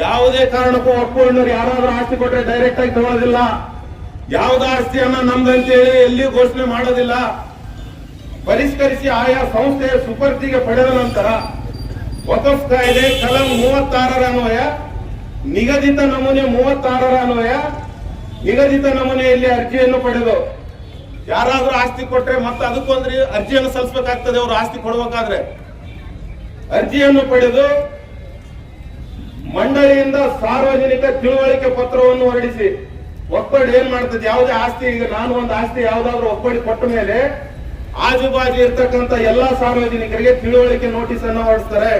ಯಾವುದೇ ಕಾರಣಕ್ಕೂ ವಕ್ಫ್ ಬೋರ್ಡ್ನವರು ಯಾರಾದ್ರೂ ಆಸ್ತಿ ಕೊಟ್ಟರೆ ಡೈರೆಕ್ಟ್ ಆಗಿ ತಗೊಳ್ಳೋದಿಲ್ಲ. ಯಾವುದೇ ಆಸ್ತಿಯನ್ನ ನಮ್ದಂತೇಳಿ ಎಲ್ಲಿ ಘೋಷಣೆ ಮಾಡೋದಿಲ್ಲ. ಪರಿಷ್ಕರಿಸಿ ಆಯಾ ಸಂಸ್ಥೆಯ ಸುಪರ್ದಿಗೆ ಪಡೆದ ನಂತರ ವಕ್ಫ್ ಕಾಯ್ದೆ ಕಲಂ 36ರ ಅನ್ವಯ ನಿಗದಿತ ನಮೂನೆ 36ರ ಅನ್ವಯ ನಿಗದಿತ ನಮೂನೆಯಲ್ಲಿ ಅರ್ಜಿಯನ್ನು ಪಡೆದು ಯಾರಾದ್ರೂ ಆಸ್ತಿ ಕೊಟ್ರೆ ಮತ್ತೆ ಅದಕ್ಕೊಂದು ಅರ್ಜಿಯನ್ನು ಸಲ್ಲಿಸಬೇಕಾಗ್ತದೆ. ಅವರು ಆಸ್ತಿ ಕೊಡಬೇಕಾದ್ರೆ ಅರ್ಜಿಯನ್ನು ಪಡೆದು ಮಂಡಳಿಯಿಂದ ಸಾರ್ವಜನಿಕ ತಿಳುವಳಿಕೆ ಪತ್ರವನ್ನು ಹೊರಡಿಸಿ ವಕ್ಫ್ ಬೋರ್ಡ್ ಏನ್ ಮಾಡ್ತದೆ, ಯಾವುದೇ ಆಸ್ತಿ, ಈಗ ನಾನು ಒಂದು ಆಸ್ತಿ ಯಾವ್ದಾದ್ರು ವಕ್ಫ್ ಬೋರ್ಡ್ ಕೊಟ್ಟ ಮೇಲೆ ಆಜುಬಾಜು ಇರ್ತಕ್ಕಂಥ ಎಲ್ಲಾ ಸಾರ್ವಜನಿಕರಿಗೆ ತಿಳುವಳಿಕೆ ನೋಟಿಸ್ ಅನ್ನು ಹೊರಡಿಸ್ತಾರೆ.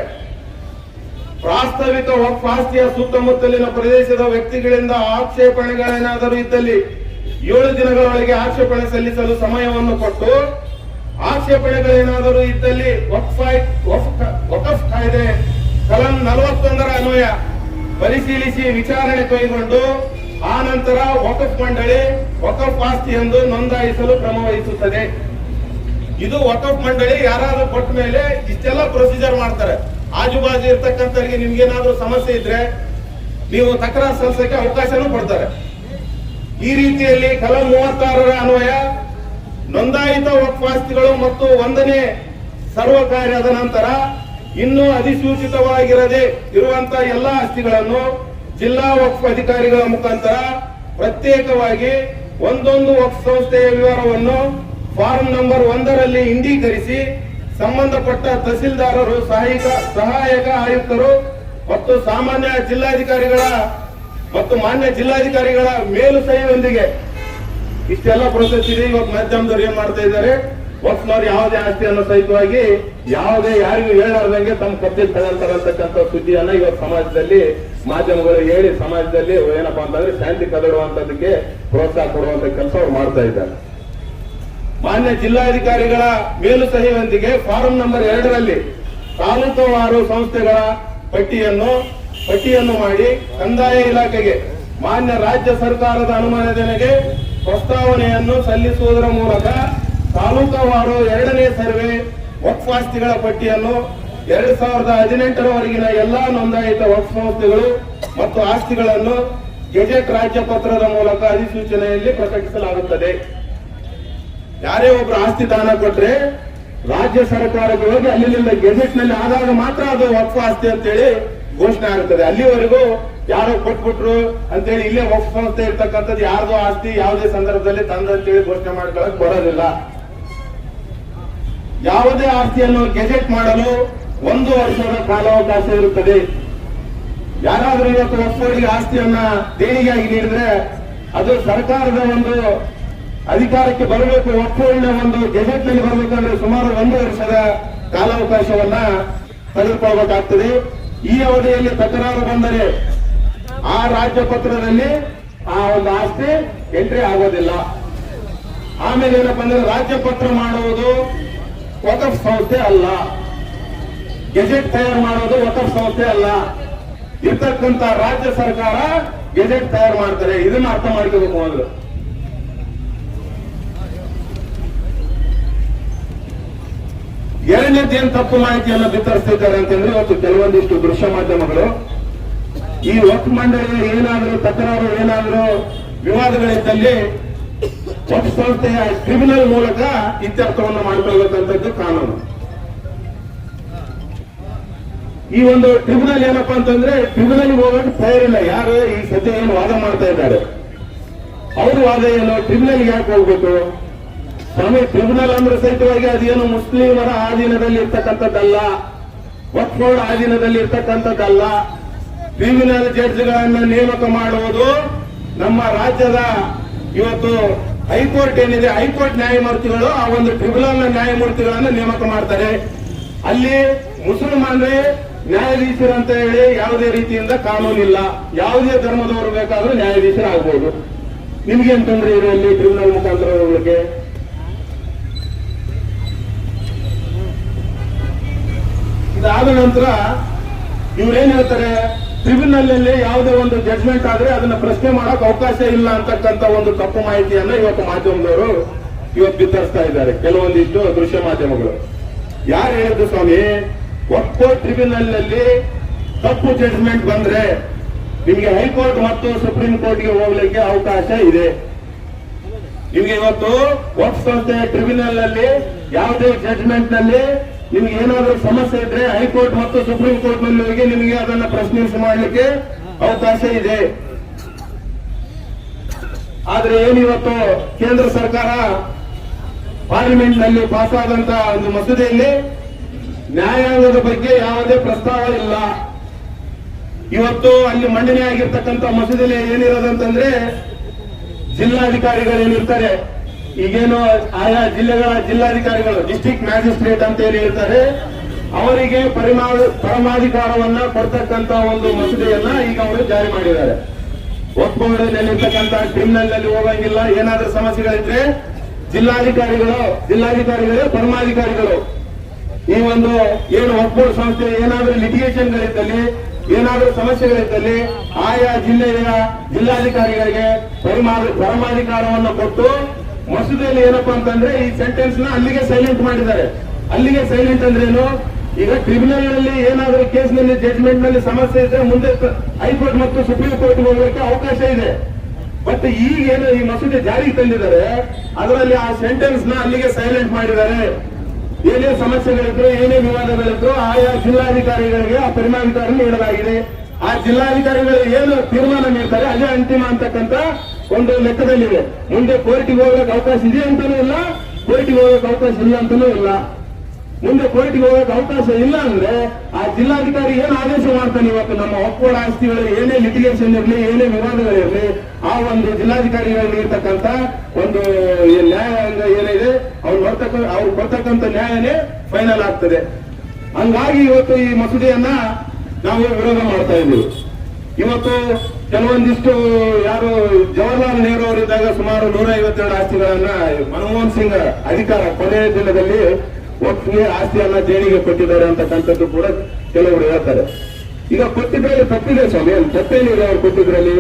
ಪ್ರಾಸ್ತಾವಿಕ ವಕ್ಫ್ ಆಸ್ತಿಯ ಸುತ್ತಮುತ್ತಲಿನ ಪ್ರದೇಶದ ವ್ಯಕ್ತಿಗಳಿಂದ ಆಕ್ಷೇಪಣೆಗಳೇನಾದರೂ ಇದ್ದಲ್ಲಿ 7 ದಿನಗಳೊಳಗೆ ಆಕ್ಷೇಪಣೆ ಸಲ್ಲಿಸಲು ಸಮಯವನ್ನು ಕೊಟ್ಟು, ಆಕ್ಷೇಪಣೆಗಳೇನಾದರೂ ಇದ್ದಲ್ಲಿ ವಕ್ಫ್ ಕಾಯ್ದೆ ಕಲಂ 41ರ ಅನ್ವಯ ಪರಿಶೀಲಿಸಿ ವಿಚಾರಣೆ ಕೈಗೊಂಡು ಆ ನಂತರ ವಕ್ಫ್ ಮಂಡಳಿ ವಕ್ಫ್ ಆಸ್ತಿ ಎಂದು ನೋಂದಾಯಿಸಲು ಕ್ರಮ ವಹಿಸುತ್ತದೆ. ಇದು ವಕ್ಫ್ ಮಂಡಳಿ ಯಾರಾದ್ರೂ ಕೊಟ್ಟ ಮೇಲೆ ಇಷ್ಟೆಲ್ಲ ಪ್ರೊಸೀಜರ್ ಮಾಡ್ತಾರೆ. ಆಜುಬಾಜು ಇರ್ತಕ್ಕಂಥವ್ರಿಗೆ ನಿಮ್ಗೇನಾದ್ರೂ ಸಮಸ್ಯೆ ಇದ್ರೆ ನೀವು ತಕರಾರು ಸಲ್ಲಿಸಕ್ಕೆ ಅವಕಾಶನೂ ಕೊಡ್ತಾರೆ. ಈ ರೀತಿಯಲ್ಲಿ ಕಲಂ 36ರ ಅನ್ವಯ ನೋಂದಾಯಿತ ವಕ್ಫ್ ಆಸ್ತಿಗಳು ಮತ್ತು 1ನೇ ಸರ್ವ ಕಾರ್ಯದ ನಂತರ ಇನ್ನೂ ಅಧಿಸೂಚಿತವಾಗಿರದೆ ಇರುವಂತಹ ಎಲ್ಲಾ ಆಸ್ತಿಗಳನ್ನು ಜಿಲ್ಲಾ ವಕ್ಫ್ ಅಧಿಕಾರಿಗಳ ಮುಖಾಂತರ ಪ್ರತ್ಯೇಕವಾಗಿ ಒಂದೊಂದು ವಕ್ಫ್ ಸಂಸ್ಥೆಯ ವಿವರವನ್ನು ಫಾರಂ ನಂಬರ್ 1ರಲ್ಲಿ ಇಂಡೀಕರಿಸಿ ಸಂಬಂಧಪಟ್ಟ ತಹಸೀಲ್ದಾರರು, ಸಹಾಯಕ ಆಯುಕ್ತರು ಮತ್ತು ಸಾಮಾನ್ಯ ಜಿಲ್ಲಾಧಿಕಾರಿಗಳ ಮತ್ತು ಮಾನ್ಯ ಜಿಲ್ಲಾಧಿಕಾರಿಗಳ ಮೇಲು ಸಹಿಯೊಂದಿಗೆ ಇಷ್ಟೆಲ್ಲ ಪ್ರೊಸೆಸ್ ಇದೆ. ಇವತ್ತು ಮಾಧ್ಯಮದವ್ರು ಏನ್ ಮಾಡ್ತಾ ಇದ್ದಾರೆ, ವಕ್ಫ್ನವ್ರು ಯಾವುದೇ ಆಸ್ತಿಯನ್ನು ಸಹಿತವಾಗಿ ಯಾವುದೇ ಯಾರಿಗೂ ಹೇಳಾರ್ದಂಗೆ ತಮ್ಮ ಕಬ್ಜೆ ತಗೊಂತಾರಂತಕ್ಕಂಥ ಸುದ್ದಿಯನ್ನ ಇವತ್ತು ಸಮಾಜದಲ್ಲಿ ಮಾಧ್ಯಮಗಳು ಹೇಳಿ ಸಮಾಜದಲ್ಲಿ ಏನಪ್ಪಾ ಅಂತಂದ್ರೆ ಶಾಂತಿ ಕದಡುವಂತದಕ್ಕೆ ಪ್ರೋತ್ಸಾಹ ಕೊಡುವಂತ ಕೆಲಸ ಅವ್ರು ಮಾಡ್ತಾ ಇದ್ದಾರೆ. ಮಾನ್ಯ ಜಿಲ್ಲಾಧಿಕಾರಿಗಳ ಮೇಲು ಸಹಿಯೊಂದಿಗೆ ಫಾರಂ ನಂಬರ್ 2ರಲ್ಲಿ ತಾಲೂಕುವಾರು ಸಂಸ್ಥೆಗಳ ಪಟ್ಟಿಯನ್ನು ಮಾಡಿ ಕಂದಾಯ ಇಲಾಖೆಗೆ ಮಾನ್ಯ ರಾಜ್ಯ ಸರ್ಕಾರದ ಅನುಮೋದನೆಗೆ ಪ್ರಸ್ತಾವನೆಯನ್ನು ಸಲ್ಲಿಸುವುದರ ಮೂಲಕ ತಾಲೂಕುವಾರು 2ನೇ ಸರ್ವೆ ವಕ್ಫ್ ಆಸ್ತಿಗಳ ಪಟ್ಟಿಯನ್ನು 2018ರವರೆಗಿನ ಎಲ್ಲಾ ನೋಂದಾಯಿತ ವಕ್ಫ್ ಸಂಸ್ಥೆಗಳು ಮತ್ತು ಆಸ್ತಿಗಳನ್ನು ಗೆಜೆಟ್ ರಾಜ್ಯ ಪತ್ರದ ಮೂಲಕ ಅಧಿಸೂಚನೆಯಲ್ಲಿ ಪ್ರಕಟಿಸಲಾಗುತ್ತದೆ. ಯಾರೇ ಒಬ್ರು ಆಸ್ತಿ ದಾನ ಕೊಟ್ರೆ ರಾಜ್ಯ ಸರ್ಕಾರಕ್ಕೆ ಹೋಗಿ ಅಲ್ಲಿಂದ ಗೆಜೆಟ್ ನಲ್ಲಿ ಆದಾಗ ಮಾತ್ರ ಅದು ವಕ್ಫ್ ಆಸ್ತಿ ಅಂತೇಳಿ ಘೋಷಣೆ ಆಗುತ್ತದೆ. ಅಲ್ಲಿವರೆಗೂ ಯಾರೋ ಕೊಟ್ಬಿಟ್ರು ಅಂತೇಳಿ ಇಲ್ಲೇ ವಕ್ಫ್ ಸಂಸ್ಥೆ ಇರ್ತಕ್ಕಂಥದ್ದು ಯಾರ್ದೋ ಆಸ್ತಿ ಯಾವುದೇ ಸಂದರ್ಭದಲ್ಲಿ ತಂದಂತೇಳಿ ಘೋಷಣೆ ಮಾಡ್ಕೊಳ್ಳಕ್ ಬರೋದಿಲ್ಲ. ಯಾವುದೇ ಆಸ್ತಿಯನ್ನು ಗೆಜೆಟ್ ಮಾಡಲು 1 ವರ್ಷದ ಕಾಲಾವಕಾಶ ಇರುತ್ತದೆ. ಯಾರಾದ್ರೂ ಇವತ್ತು ವಕ್ಫ್ ಬೋರ್ಡ್ಗೆ ಆಸ್ತಿಯನ್ನ ದೇಣಿಗೆಯಾಗಿ ನೀಡಿದ್ರೆ ಅದು ಸರ್ಕಾರದ ಒಂದು ಅಧಿಕಾರಕ್ಕೆ ಬರಬೇಕು. ವಕ್ಫ್ ಬೋರ್ಡ್ನ ಒಂದು ಗೆಜೆಟ್ ನಲ್ಲಿ ಬರಬೇಕಂದ್ರೆ ಸುಮಾರು 1 ವರ್ಷದ ಕಾಲಾವಕಾಶವನ್ನ ತೆಗೆದುಕೊಳ್ಳಬೇಕಾಗ್ತದೆ. ಈ ಅವಧಿಯಲ್ಲಿ ತಕರಾರು ಬಂದರೆ ಆ ರಾಜ್ಯ ಪತ್ರದಲ್ಲಿ ಆ ಒಂದು ಆಸ್ತಿ ಎಂಟ್ರಿ ಆಗೋದಿಲ್ಲ. ಆಮೇಲೆ ಏನಪ್ಪಾ ಅಂದ್ರೆ ರಾಜ್ಯ ಪತ್ರ ಮಾಡುವುದು ವಕಫ್ ಸಂಸ್ಥೆ ಅಲ್ಲ, ಗೆಜೆಟ್ ತಯಾರು ಮಾಡೋದು ವಕಫ್ ಸಂಸ್ಥೆ ಅಲ್ಲ. ಇರ್ತಕ್ಕಂತ ರಾಜ್ಯ ಸರ್ಕಾರ ಗೆಜೆಟ್ ತಯಾರು ಮಾಡ್ತಾರೆ. ಇದನ್ನ ಅರ್ಥ ಮಾಡ್ಕೋಬೇಕು. ಮೊದಲು ಎರಡನೇದೇನು ತಪ್ಪು ಮಾಹಿತಿಯನ್ನು ಬಿತ್ತರಿಸ್ತಿದ್ದಾರೆ ಅಂತಂದ್ರೆ ಇವತ್ತು ಕೆಲವೊಂದಿಷ್ಟು ದೃಶ್ಯ ಮಾಧ್ಯಮಗಳು ಈ ವಕ್ಫ್ ಮಂಡಳಿಗೆ ಏನಾದರೂ ತಕರಾರು ಏನಾದರೂ ವಿವಾದಗಳಿದ್ದಲ್ಲಿ ವಕ್ಫ್ ಸಂಸ್ಥೆಯ ಟ್ರಿಬ್ಯುನಲ್ ಮೂಲಕ ಇತ್ಯರ್ಥವನ್ನು ಮಾಡಿಕೊಳ್ಳಬೇಕಂತದ್ದು ಕಾನೂನು. ಈ ಒಂದು ಟ್ರಿಬ್ಯುನಲ್ ಏನಪ್ಪಾ ಅಂತಂದ್ರೆ ಟ್ರಿಬ್ಯುನಲ್ ಹೋಗಕ್ಕೆ ತಯಾರಿಲ್ಲ. ಯಾರು ಈ ಸದ್ಯ ಏನು ವಾದ ಮಾಡ್ತಾ ಇದ್ದಾರೆ ಅವ್ರ ವಾದ ಏನು, ಟ್ರಿಬ್ಯುನಲ್ ಯಾಕೆ ಹೋಗ್ಬೇಕು ಸ್ವಾಮಿ? ಟ್ರಿಬ್ಯುನಲ್ ಅಂದ್ರೆ ಸಹಿತವಾಗಿ ಅದೇನು ಮುಸ್ಲಿಮರ ಆಧೀನದಲ್ಲಿ ಇರ್ತಕ್ಕಂಥದ್ದಲ್ಲ, ವಕ್ಫ್ ಬೋರ್ಡ್ ಆಧೀನದಲ್ಲಿ ಇರ್ತಕ್ಕಂಥದ್ದಲ್ಲ. ಟ್ರಿಬ್ಯುನಲ್ ಜಡ್ಜ್ಗಳನ್ನ ನೇಮಕ ಮಾಡುವುದು ನಮ್ಮ ರಾಜ್ಯದ ಇವತ್ತು ಹೈಕೋರ್ಟ್ ಏನಿದೆ, ಹೈಕೋರ್ಟ್ ನ್ಯಾಯಮೂರ್ತಿಗಳು ಆ ಒಂದು ಟ್ರಿಬ್ಯುನಲ್ ನ್ಯಾಯಮೂರ್ತಿಗಳನ್ನ ನೇಮಕ ಮಾಡ್ತಾರೆ. ಅಲ್ಲಿ ಮುಸಲ್ಮಾನರೇ ನ್ಯಾಯಾಧೀಶರಂತ ಹೇಳಿ ಯಾವುದೇ ರೀತಿಯಿಂದ ಕಾನೂನಿಲ್ಲ. ಯಾವುದೇ ಧರ್ಮದವರು ಬೇಕಾದ್ರೂ ನ್ಯಾಯಾಧೀಶರಾಗಬಹುದು. ನಿಮ್ಗೇನ್ ತೊಂದರೆ ಇರಲ್ಲಿ ಟ್ರಿಬ್ಯುನಲ್ ಮುಖಾಂತರ ಹೋಗ್ಲಿಕ್ಕೆ? ಇದಾದ ನಂತರ ಇವ್ರೇನ್ ಹೇಳ್ತಾರೆ, ಟ್ರಿಬ್ಯುನಲ್ ನಲ್ಲಿ ಯಾವುದೇ ಒಂದು ಜಡ್ಜ್ಮೆಂಟ್ ಆದ್ರೆ ಅದನ್ನ ಪ್ರಶ್ನೆ ಮಾಡಕ್ ಅವಕಾಶ ಇಲ್ಲ ಅಂತಕ್ಕಂತ ಒಂದು ತಪ್ಪು ಮಾಹಿತಿಯನ್ನ ಇವತ್ತು ಮಾಧ್ಯಮದವರು ಇವತ್ತು ಬಿತ್ತರಿಸ್ತಾ ಇದ್ದಾರೆ, ಕೆಲವೊಂದಿಷ್ಟು ದೃಶ್ಯ ಮಾಧ್ಯಮಗಳು. ಯಾರು ಹೇಳಿದ್ದು ಸ್ವಾಮಿ? ವಕ್ಫ್ ಬೋರ್ಡ್ ಟ್ರಿಬ್ಯುನಲ್ ನಲ್ಲಿ ತಪ್ಪು ಜಡ್ಜ್ಮೆಂಟ್ ಬಂದ್ರೆ ನಿಮಗೆ ಹೈಕೋರ್ಟ್ ಮತ್ತು ಸುಪ್ರೀಂ ಕೋರ್ಟ್ಗೆ ಹೋಗ್ಲಿಕ್ಕೆ ಅವಕಾಶ ಇದೆ. ನಿಮಗೆ ಇವತ್ತು ವಕ್ಫ್ ಸಂಸ್ಥೆಯ ಟ್ರಿಬ್ಯುನಲ್ ನಲ್ಲಿ ಯಾವುದೇ ಜಡ್ಜ್ಮೆಂಟ್ ನಲ್ಲಿ ನಿಮ್ಗೆ ಏನಾದ್ರೂ ಸಮಸ್ಯೆ ಇದ್ರೆ ಹೈಕೋರ್ಟ್ ಮತ್ತು ಸುಪ್ರೀಂ ಕೋರ್ಟ್ ನಲ್ಲಿ ನಿಮಗೆ ಅದನ್ನ ಪ್ರಶ್ನಿಸಿ ಮಾಡಲಿಕ್ಕೆ ಅವಕಾಶ ಇದೆ. ಆದ್ರೆ ಏನಿವತ್ತು ಕೇಂದ್ರ ಸರ್ಕಾರ ಪಾರ್ಲಿಮೆಂಟ್ ನಲ್ಲಿ ಪಾಸ್ ಆದಂತ ಒಂದು ಮಸೂದೆಯಲ್ಲಿ ನ್ಯಾಯಾಂಗದ ಬಗ್ಗೆ ಯಾವುದೇ ಪ್ರಸ್ತಾವ ಇಲ್ಲ. ಇವತ್ತು ಅಲ್ಲಿ ಮಂಡನೆ ಆಗಿರ್ತಕ್ಕಂಥ ಮಸೂದೆಯಲ್ಲಿ ಏನಿರೋದಂತಂದ್ರೆ ಜಿಲ್ಲಾಧಿಕಾರಿಗಳೇನಿರ್ತಾರೆ, ಈಗೇನು ಆಯಾ ಜಿಲ್ಲೆಗಳ ಜಿಲ್ಲಾಧಿಕಾರಿಗಳು ಡಿಸ್ಟ್ರಿಕ್ಟ್ ಮ್ಯಾಜಿಸ್ಟ್ರೇಟ್ ಅಂತ ಹೇಳಿ ಇರ್ತಾರೆ, ಅವರಿಗೆ ಪರಮಾಧಿಕಾರವನ್ನ ಕೊಡ್ತಕ್ಕಂತ ಒಂದು ಮಸೂದೆಯನ್ನ ಈಗ ಅವರು ಜಾರಿ ಮಾಡಿದ್ದಾರೆ. ವಕ್ಫ್ ಬೋರ್ಡ್ ನಲ್ಲಿರ್ತಕ್ಕಂಥ ಟ್ರಿಬ್ಯುನಲ್ ನಲ್ಲಿ ಹೋಗಂಗಿಲ್ಲ. ಏನಾದ್ರೂ ಸಮಸ್ಯೆಗಳಿದ್ರೆ ಜಿಲ್ಲಾಧಿಕಾರಿಗಳೇ ಪರಮಾಧಿಕಾರಿಗಳು. ಈ ಒಂದು ಏನು ವಕ್ಫ್ ಬೋರ್ಡ್ ಸಂಸ್ಥೆ ಏನಾದ್ರೂ ಲಿಟಿಗೇಷನ್ಗಳಿದ್ದಲ್ಲಿ, ಏನಾದ್ರೂ ಸಮಸ್ಯೆಗಳಿದ್ದಲ್ಲಿ ಆಯಾ ಜಿಲ್ಲೆಯ ಜಿಲ್ಲಾಧಿಕಾರಿಗಳಿಗೆ ಪರಮಾಧಿಕಾರವನ್ನು ಕೊಟ್ಟು ಮಸೂದೆಯಲ್ಲಿ ಏನಪ್ಪಾ ಅಂತಂದ್ರೆ ಈ ಸೆಂಟೆನ್ಸ್ ನ ಅಲ್ಲಿಗೆ ಸೈಲೆಂಟ್ ಮಾಡಿದ್ದಾರೆ. ಅಲ್ಲಿಗೆ ಸೈಲೆಂಟ್ ಅಂದ್ರೇನು? ಈಗ ಟ್ರಿಬ್ಯುನಲ್ ನಲ್ಲಿ ಏನಾದ್ರೂ ಕೇಸ್ ನಲ್ಲಿ ಜಡ್ಜ್ಮೆಂಟ್ ನಲ್ಲಿ ಸಮಸ್ಯೆ ಇದ್ರೆ ಮುಂದೆ ಹೈಕೋರ್ಟ್ ಮತ್ತು ಸುಪ್ರೀಂ ಕೋರ್ಟ್ ಹೋಗಲಿಕ್ಕೆ ಅವಕಾಶ ಇದೆ. ಬಟ್ ಈಗ ಏನು ಈ ಮಸೂದೆ ಜಾರಿಗೆ ತಂದಿದ್ದಾರೆ ಅದರಲ್ಲಿ ಆ ಸೆಂಟೆನ್ಸ್ ನ ಅಲ್ಲಿಗೆ ಸೈಲೆಂಟ್ ಮಾಡಿದ್ದಾರೆ. ಏನೇ ಸಮಸ್ಯೆಗಳಿದ್ರು ಏನೇ ವಿವಾದಗಳಿದ್ರು ಆಯಾ ಜಿಲ್ಲಾಧಿಕಾರಿಗಳಿಗೆ ಆ ಪರಮಾಧಿಕಾರ ನೀಡಲಾಗಿದೆ. ಆ ಜಿಲ್ಲಾಧಿಕಾರಿಗಳು ಏನು ತೀರ್ಮಾನ ನೀಡ್ತಾರೆ ಅದೇ ಅಂತಿಮ ಅಂತಕ್ಕಂಥ ಒಂದು ಲೆಕ್ಕದಲ್ಲಿದೆ. ಮುಂದೆ ಕೋರ್ಟಿಗೆ ಹೋಗಕ್ಕೆ ಅವಕಾಶ ಇದೆ ಅಂತಾನೂ ಇಲ್ಲ, ಕೋರ್ಟಿಗೆ ಹೋಗಕ್ಕೆ ಅವಕಾಶ ಇಲ್ಲ ಅಂತಾನೂ ಇಲ್ಲ. ಮುಂದೆ ಕೋರ್ಟಿಗೆ ಹೋಗಕ್ಕೆ ಅವಕಾಶ ಇಲ್ಲ ಅಂದ್ರೆ ಆ ಜಿಲ್ಲಾಧಿಕಾರಿ ಏನು ಆದೇಶ ಮಾಡ್ತಾನೆ, ಇವತ್ತು ನಮ್ಮ ವಕ್ಫ್ ಬೋರ್ಡ್ ಆಸ್ತಿಗಳು ಏನೇ ಲಿಟಿಗೇಷನ್ ಇರಲಿ ಏನೇ ವಿವಾದಗಳಿರಲಿ ಆ ಒಂದು ಜಿಲ್ಲಾಧಿಕಾರಿಗಳಲ್ಲಿ ಇರ್ತಕ್ಕಂಥ ಒಂದು ನ್ಯಾಯಾಂಗ ಏನಿದೆ ಅವ್ರು ಕೊಡ್ತಕ್ಕಂಥ ನ್ಯಾಯನೇ ಫೈನಲ್ ಆಗ್ತದೆ. ಹಂಗಾಗಿ ಇವತ್ತು ಈ ಮಸೂದೆಯನ್ನ ನಾವು ವಿರೋಧ ಮಾಡ್ತಾ ಇದ್ದೀವಿ. ಇವತ್ತು ಕೆಲವೊಂದಿಷ್ಟು ಯಾರು ಜವಾಹರ್ಲಾಲ್ ನೆಹರು ಅವರಿದ್ದಾಗ ಸುಮಾರು 152 ಆಸ್ತಿಗಳನ್ನ ಮನಮೋಹನ್ ಸಿಂಗ್ ಅಧಿಕಾರ ಕೊನೆಯ ದಿನದಲ್ಲಿ ಒಟ್ಟಿಗೆ ಆಸ್ತಿಯನ್ನ ದೇಣಿಗೆ ಕೊಟ್ಟಿದ್ದಾರೆ ಅಂತಕ್ಕಂಥದ್ದು ಕೂಡ ಕೆಲವರು ಹೇಳ್ತಾರೆ. ಈಗ ಕೊಟ್ಟಿದ್ರಲ್ಲಿ ತಪ್ಪಿದೆ ಸ್ವಾಮಿ, ಅಲ್ಲಿ ತಪ್ಪೇನಿದೆ ಅವ್ರು ಕೊಟ್ಟಿದ್ರಲ್ಲಿ.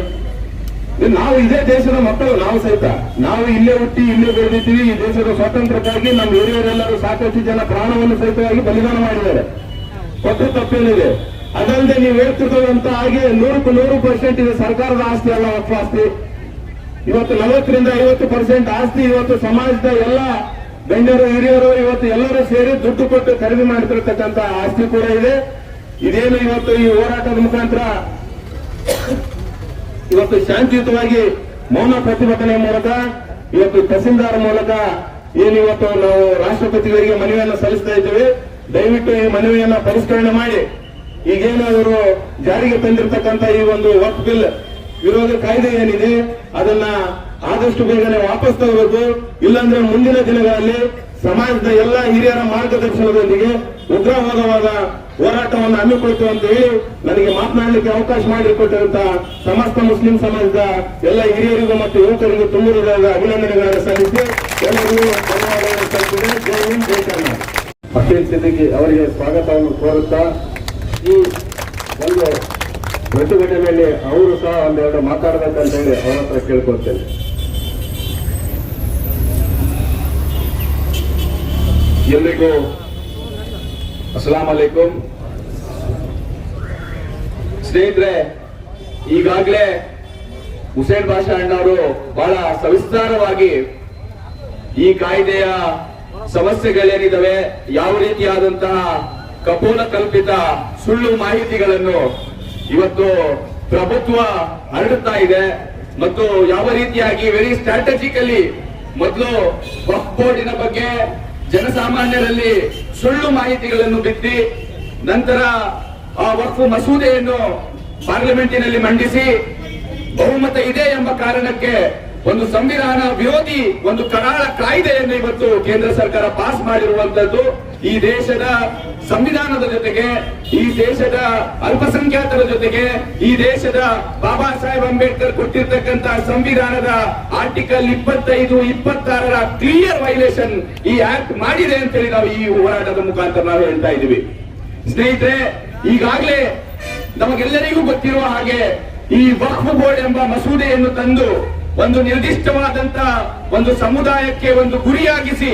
ನಾವು ಇದೇ ದೇಶದ ಮಕ್ಕಳು, ನಾವು ಸಹಿತ ನಾವು ಇಲ್ಲೇ ಹುಟ್ಟಿ ಇಲ್ಲೇ ಬೆಳೆದಿದ್ದೀವಿ. ಈ ದೇಶದ ಸ್ವಾತಂತ್ರ್ಯಕ್ಕಾಗಿ ನಮ್ಮ ಹಿರಿಯರೆಲ್ಲರೂ ಸಾಕಷ್ಟು ಜನ ಪ್ರಾಣವನ್ನು ಸಹಿತವಾಗಿ ಬಲಿದಾನ ಮಾಡಿದ್ದಾರೆ. ಕೊಟ್ಟು ತಪ್ಪೇನಿದೆ. ಅದಲ್ಲದೆ ನೀವು ಹೇಳ್ತಿರೋದಂತ ಹಾಗೆ 100% ಇದು ಸರ್ಕಾರದ ಆಸ್ತಿ ಅಲ್ಲ, ವಕ್ಫ್ ಆಸ್ತಿ. ಇವತ್ತು 40ರಿಂದ 50% ಆಸ್ತಿ ಇವತ್ತು ಸಮಾಜದ ಎಲ್ಲ ಗಣ್ಯರು ಹಿರಿಯರು ಇವತ್ತು ಎಲ್ಲರೂ ಸೇರಿ ದುಡ್ಡು ಕೊಟ್ಟು ಖರೀದಿ ಮಾಡ್ತಿರ್ತಕ್ಕಂಥ ಆಸ್ತಿ ಕೂಡ ಇದೆ. ಇದೇನು ಇವತ್ತು ಈ ಹೋರಾಟದ ಮುಖಾಂತರ ಇವತ್ತು ಶಾಂತಿಯುತವಾಗಿ ಮೌನ ಪ್ರತಿಭಟನೆ ಮೂಲಕ ಇವತ್ತು ತಹಸೀಲ್ದಾರ್ ಮೂಲಕ ಏನಿವತ್ತು ನಾವು ರಾಷ್ಟ್ರಪತಿಗಳಿಗೆ ಮನವಿಯನ್ನು ಸಲ್ಲಿಸ್ತಾ ಇದ್ದೇವೆ. ದಯವಿಟ್ಟು ಈ ಮನವಿಯನ್ನ ಪರಿಷ್ಕರಣೆ ಮಾಡಿ ಈಗೇನು ಅವರು ಜಾರಿಗೆ ತಂದಿರತಕ್ಕಂತ ಈ ಒಂದು ವಕ್ಫ್ ಬಿಲ್ ವಿರೋಧ ಕಾಯ್ದೆ ಏನಿದೆ ಅದನ್ನ ಆದಷ್ಟು ಬೇಗನೆ ವಾಪಸ್ ತಗೋಬೇಕು. ಇಲ್ಲಾಂದ್ರೆ ಮುಂದಿನ ದಿನಗಳಲ್ಲಿ ಸಮಾಜದ ಎಲ್ಲ ಹಿರಿಯರ ಮಾರ್ಗದರ್ಶನದೊಂದಿಗೆ ಉಗ್ರವಾದವಾದ ಹೋರಾಟವನ್ನು ಹಮ್ಮಿಕೊಳ್ತೀವಿ ಅಂತ ಹೇಳಿ ನನಗೆ ಮಾತನಾಡಲಿಕ್ಕೆ ಅವಕಾಶ ಮಾಡಿಕೊಟ್ಟಂತ ಸಮಸ್ತ ಮುಸ್ಲಿಂ ಸಮಾಜದ ಎಲ್ಲ ಹಿರಿಯರಿಗೂ ಮತ್ತು ಯುವಕರಿಗೂ ತುಂಬ ಹೃದಯದ ಅಭಿನಂದನೆಗಳನ್ನು ಸಲ್ಲಿಸಿ ಎಲ್ಲರಿಗೂ ಧನ್ಯವಾದಗಳನ್ನು ಸಲ್ಲಿಸಿದೆ. ಜೈ ಹಿಂದ್, ಜೈ ಕರ್ನಾಟಕ. ಅಖಿಲ್ ಸಿದ್ದಿಕಿ ಅವರಿಗೆ ಸ್ವಾಗತವನ್ನು ಕೋರುತ್ತಾ ಈ ಒಂದು ಪ್ರತಿಭಟನೆಯಲ್ಲಿ ಅವರು ಸಹ ಒಂದೆರಡು ಮಾತಾಡಬೇಕಂತ ಹೇಳಿ ಅವರ ಹತ್ರ ಕೇಳ್ಕೊಳ್ತೇನೆ. ಎಲ್ರಿಗೂ ಅಸ್ಸಲಾಂ ಅಲೈಕುಂ. ಸ್ನೇಹಿತರೆ, ಈಗಾಗಲೇ ಹುಸೇನ್ ಬಾಷಾ ಅಣ್ಣವರು ಬಹಳ ಸವಿಸ್ತಾರವಾಗಿ ಈ ಕಾಯ್ದೆಯ ಸಮಸ್ಯೆಗಳೇನಿದಾವೆ, ಯಾವ ರೀತಿಯಾದಂತಹ ಕಪೋಲ ಕಲ್ಪಿತ ಸುಳ್ಳು ಮಾಹಿತಿಗಳನ್ನು ಇವತ್ತು ಪ್ರಭುತ್ವ ಹರಡುತ್ತಾ ಇದೆ ಮತ್ತು ಯಾವ ರೀತಿಯಾಗಿ ವೆರಿ ಸ್ಟ್ರಾಟಜಿಕಲಿ ಮೊದಲು ವಕ್ಫ್ ಬೋರ್ಡಿನ ಬಗ್ಗೆ ಜನಸಾಮಾನ್ಯರಲ್ಲಿ ಸುಳ್ಳು ಮಾಹಿತಿಗಳನ್ನು ಬಿತ್ತಿ ನಂತರ ಆ ವಕ್ಫ್ ಮಸೂದೆಯನ್ನು ಪಾರ್ಲಿಮೆಂಟಿನಲ್ಲಿ ಮಂಡಿಸಿ ಬಹುಮತ ಇದೆ ಎಂಬ ಕಾರಣಕ್ಕೆ ಒಂದು ಸಂವಿಧಾನ ವಿರೋಧಿ ಒಂದು ಕರಾಳ ಕಾಯ್ದೆಯನ್ನು ಇವತ್ತು ಕೇಂದ್ರ ಸರ್ಕಾರ ಪಾಸ್ ಮಾಡಿರುವಂತದ್ದು ಈ ದೇಶದ ಸಂವಿಧಾನದ ಜೊತೆಗೆ, ಈ ದೇಶದ ಅಲ್ಪಸಂಖ್ಯಾತರ ಜೊತೆಗೆ, ಈ ದೇಶದ ಬಾಬಾ ಸಾಹೇಬ್ ಅಂಬೇಡ್ಕರ್ ಕೊಟ್ಟಿರ್ತಕ್ಕಂತಹ ಸಂವಿಧಾನದ ಆರ್ಟಿಕಲ್ 25, 26ರ ಕ್ಲಿಯರ್ ವೈಲೇಷನ್ ಈ ಆಕ್ಟ್ ಮಾಡಿದೆ ಅಂತೇಳಿ ನಾವು ಈ ಹೋರಾಟದ ಮುಖಾಂತರ ನಾವು ಹೇಳ್ತಾ ಇದ್ದೀವಿ. ಸ್ನೇಹಿತರೆ, ಈಗಾಗಲೇ ನಮಗೆಲ್ಲರಿಗೂ ಗೊತ್ತಿರುವ ಹಾಗೆ ಈ ವಕ್ಫ್ ಬೋರ್ಡ್ ಎಂಬ ಮಸೂದೆಯನ್ನು ತಂದು ಒಂದು ನಿರ್ದಿಷ್ಟವಾದಂತ ಒಂದು ಸಮುದಾಯಕ್ಕೆ ಒಂದು ಗುರಿಯಾಗಿಸಿ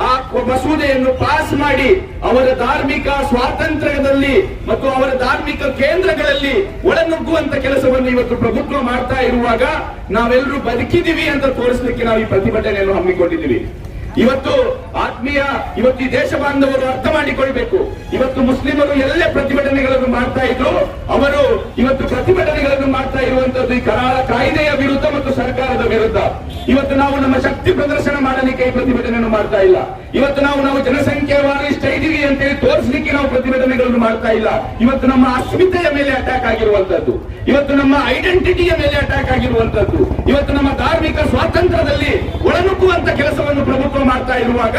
ಆ ಮಸೂದೆಯನ್ನು ಪಾಸ್ ಮಾಡಿ ಅವರ ಧಾರ್ಮಿಕ ಸ್ವಾತಂತ್ರ್ಯದಲ್ಲಿ ಮತ್ತು ಅವರ ಧಾರ್ಮಿಕ ಕೇಂದ್ರಗಳಲ್ಲಿ ಒಳನುಗ್ಗುವಂತ ಕೆಲಸವನ್ನು ಇವತ್ತು ಪ್ರಭುತ್ವ ಮಾಡ್ತಾ ಇರುವಾಗ ನಾವೆಲ್ಲರೂ ಬದುಕಿದೀವಿ ಅಂತ ತೋರಿಸಲಿಕ್ಕೆ ನಾವು ಈ ಪ್ರತಿಭಟನೆಯನ್ನು ಹಮ್ಮಿಕೊಂಡಿದ್ದೀವಿ. ಇವತ್ತು ಆತ್ಮೀಯ ಇವತ್ತು ಈ ದೇಶ ಬಾಂಧವರು ಅರ್ಥ ಮಾಡಿಕೊಳ್ಬೇಕು. ಇವತ್ತು ಮುಸ್ಲಿಮರು ಎಲ್ಲೇ ಪ್ರತಿಭಟನೆಗಳನ್ನು ಮಾಡ್ತಾ ಇದ್ರು, ಅವರು ಇವತ್ತು ಪ್ರತಿಭಟನೆಗಳನ್ನು ಮಾಡ್ತಾ ಇರುವಂತದ್ದು ಈ ಕರಾಳ ಕಾಯ್ದೆಯ ವಿರುದ್ಧ ಮತ್ತು ಸರ್ಕಾರದ ವಿರುದ್ಧ. ಇವತ್ತು ನಾವು ನಮ್ಮ ಶಕ್ತಿ ಪ್ರದರ್ಶನ ಮಾಡಲಿಕ್ಕೆ ಈ ಪ್ರತಿಭಟನೆಯನ್ನು ಮಾಡ್ತಾ ಇಲ್ಲ. ಇವತ್ತು ನಾವು ಜನಸಂಖ್ಯೆವಾರು ಇಷ್ಟ ಇದೀವಿ ಅಂತೇಳಿ ತೋರಿಸಲಿಕ್ಕೆ ನಾವು ಪ್ರತಿಭಟನೆಗಳನ್ನು ಮಾಡ್ತಾ ಇಲ್ಲ. ಇವತ್ತು ನಮ್ಮ ಅಸ್ಮಿತೆಯ ಮೇಲೆ ಅಟ್ಯಾಕ್ ಆಗಿರುವಂತದ್ದು, ಇವತ್ತು ನಮ್ಮ ಐಡೆಂಟಿಟಿಯ ಮೇಲೆ ಅಟ್ಯಾಕ್ ಆಗಿರುವಂತದ್ದು, ಇವತ್ತು ನಮ್ಮ ಧಾರ್ಮಿಕ ಸ್ವಾತಂತ್ರ್ಯದಲ್ಲಿ ಒಳನುಗ್ಗುವಂತ ಕೆಲಸವನ್ನು ಪ್ರಭುತ್ವ ಮಾಡ್ತಾ ಇರುವಾಗ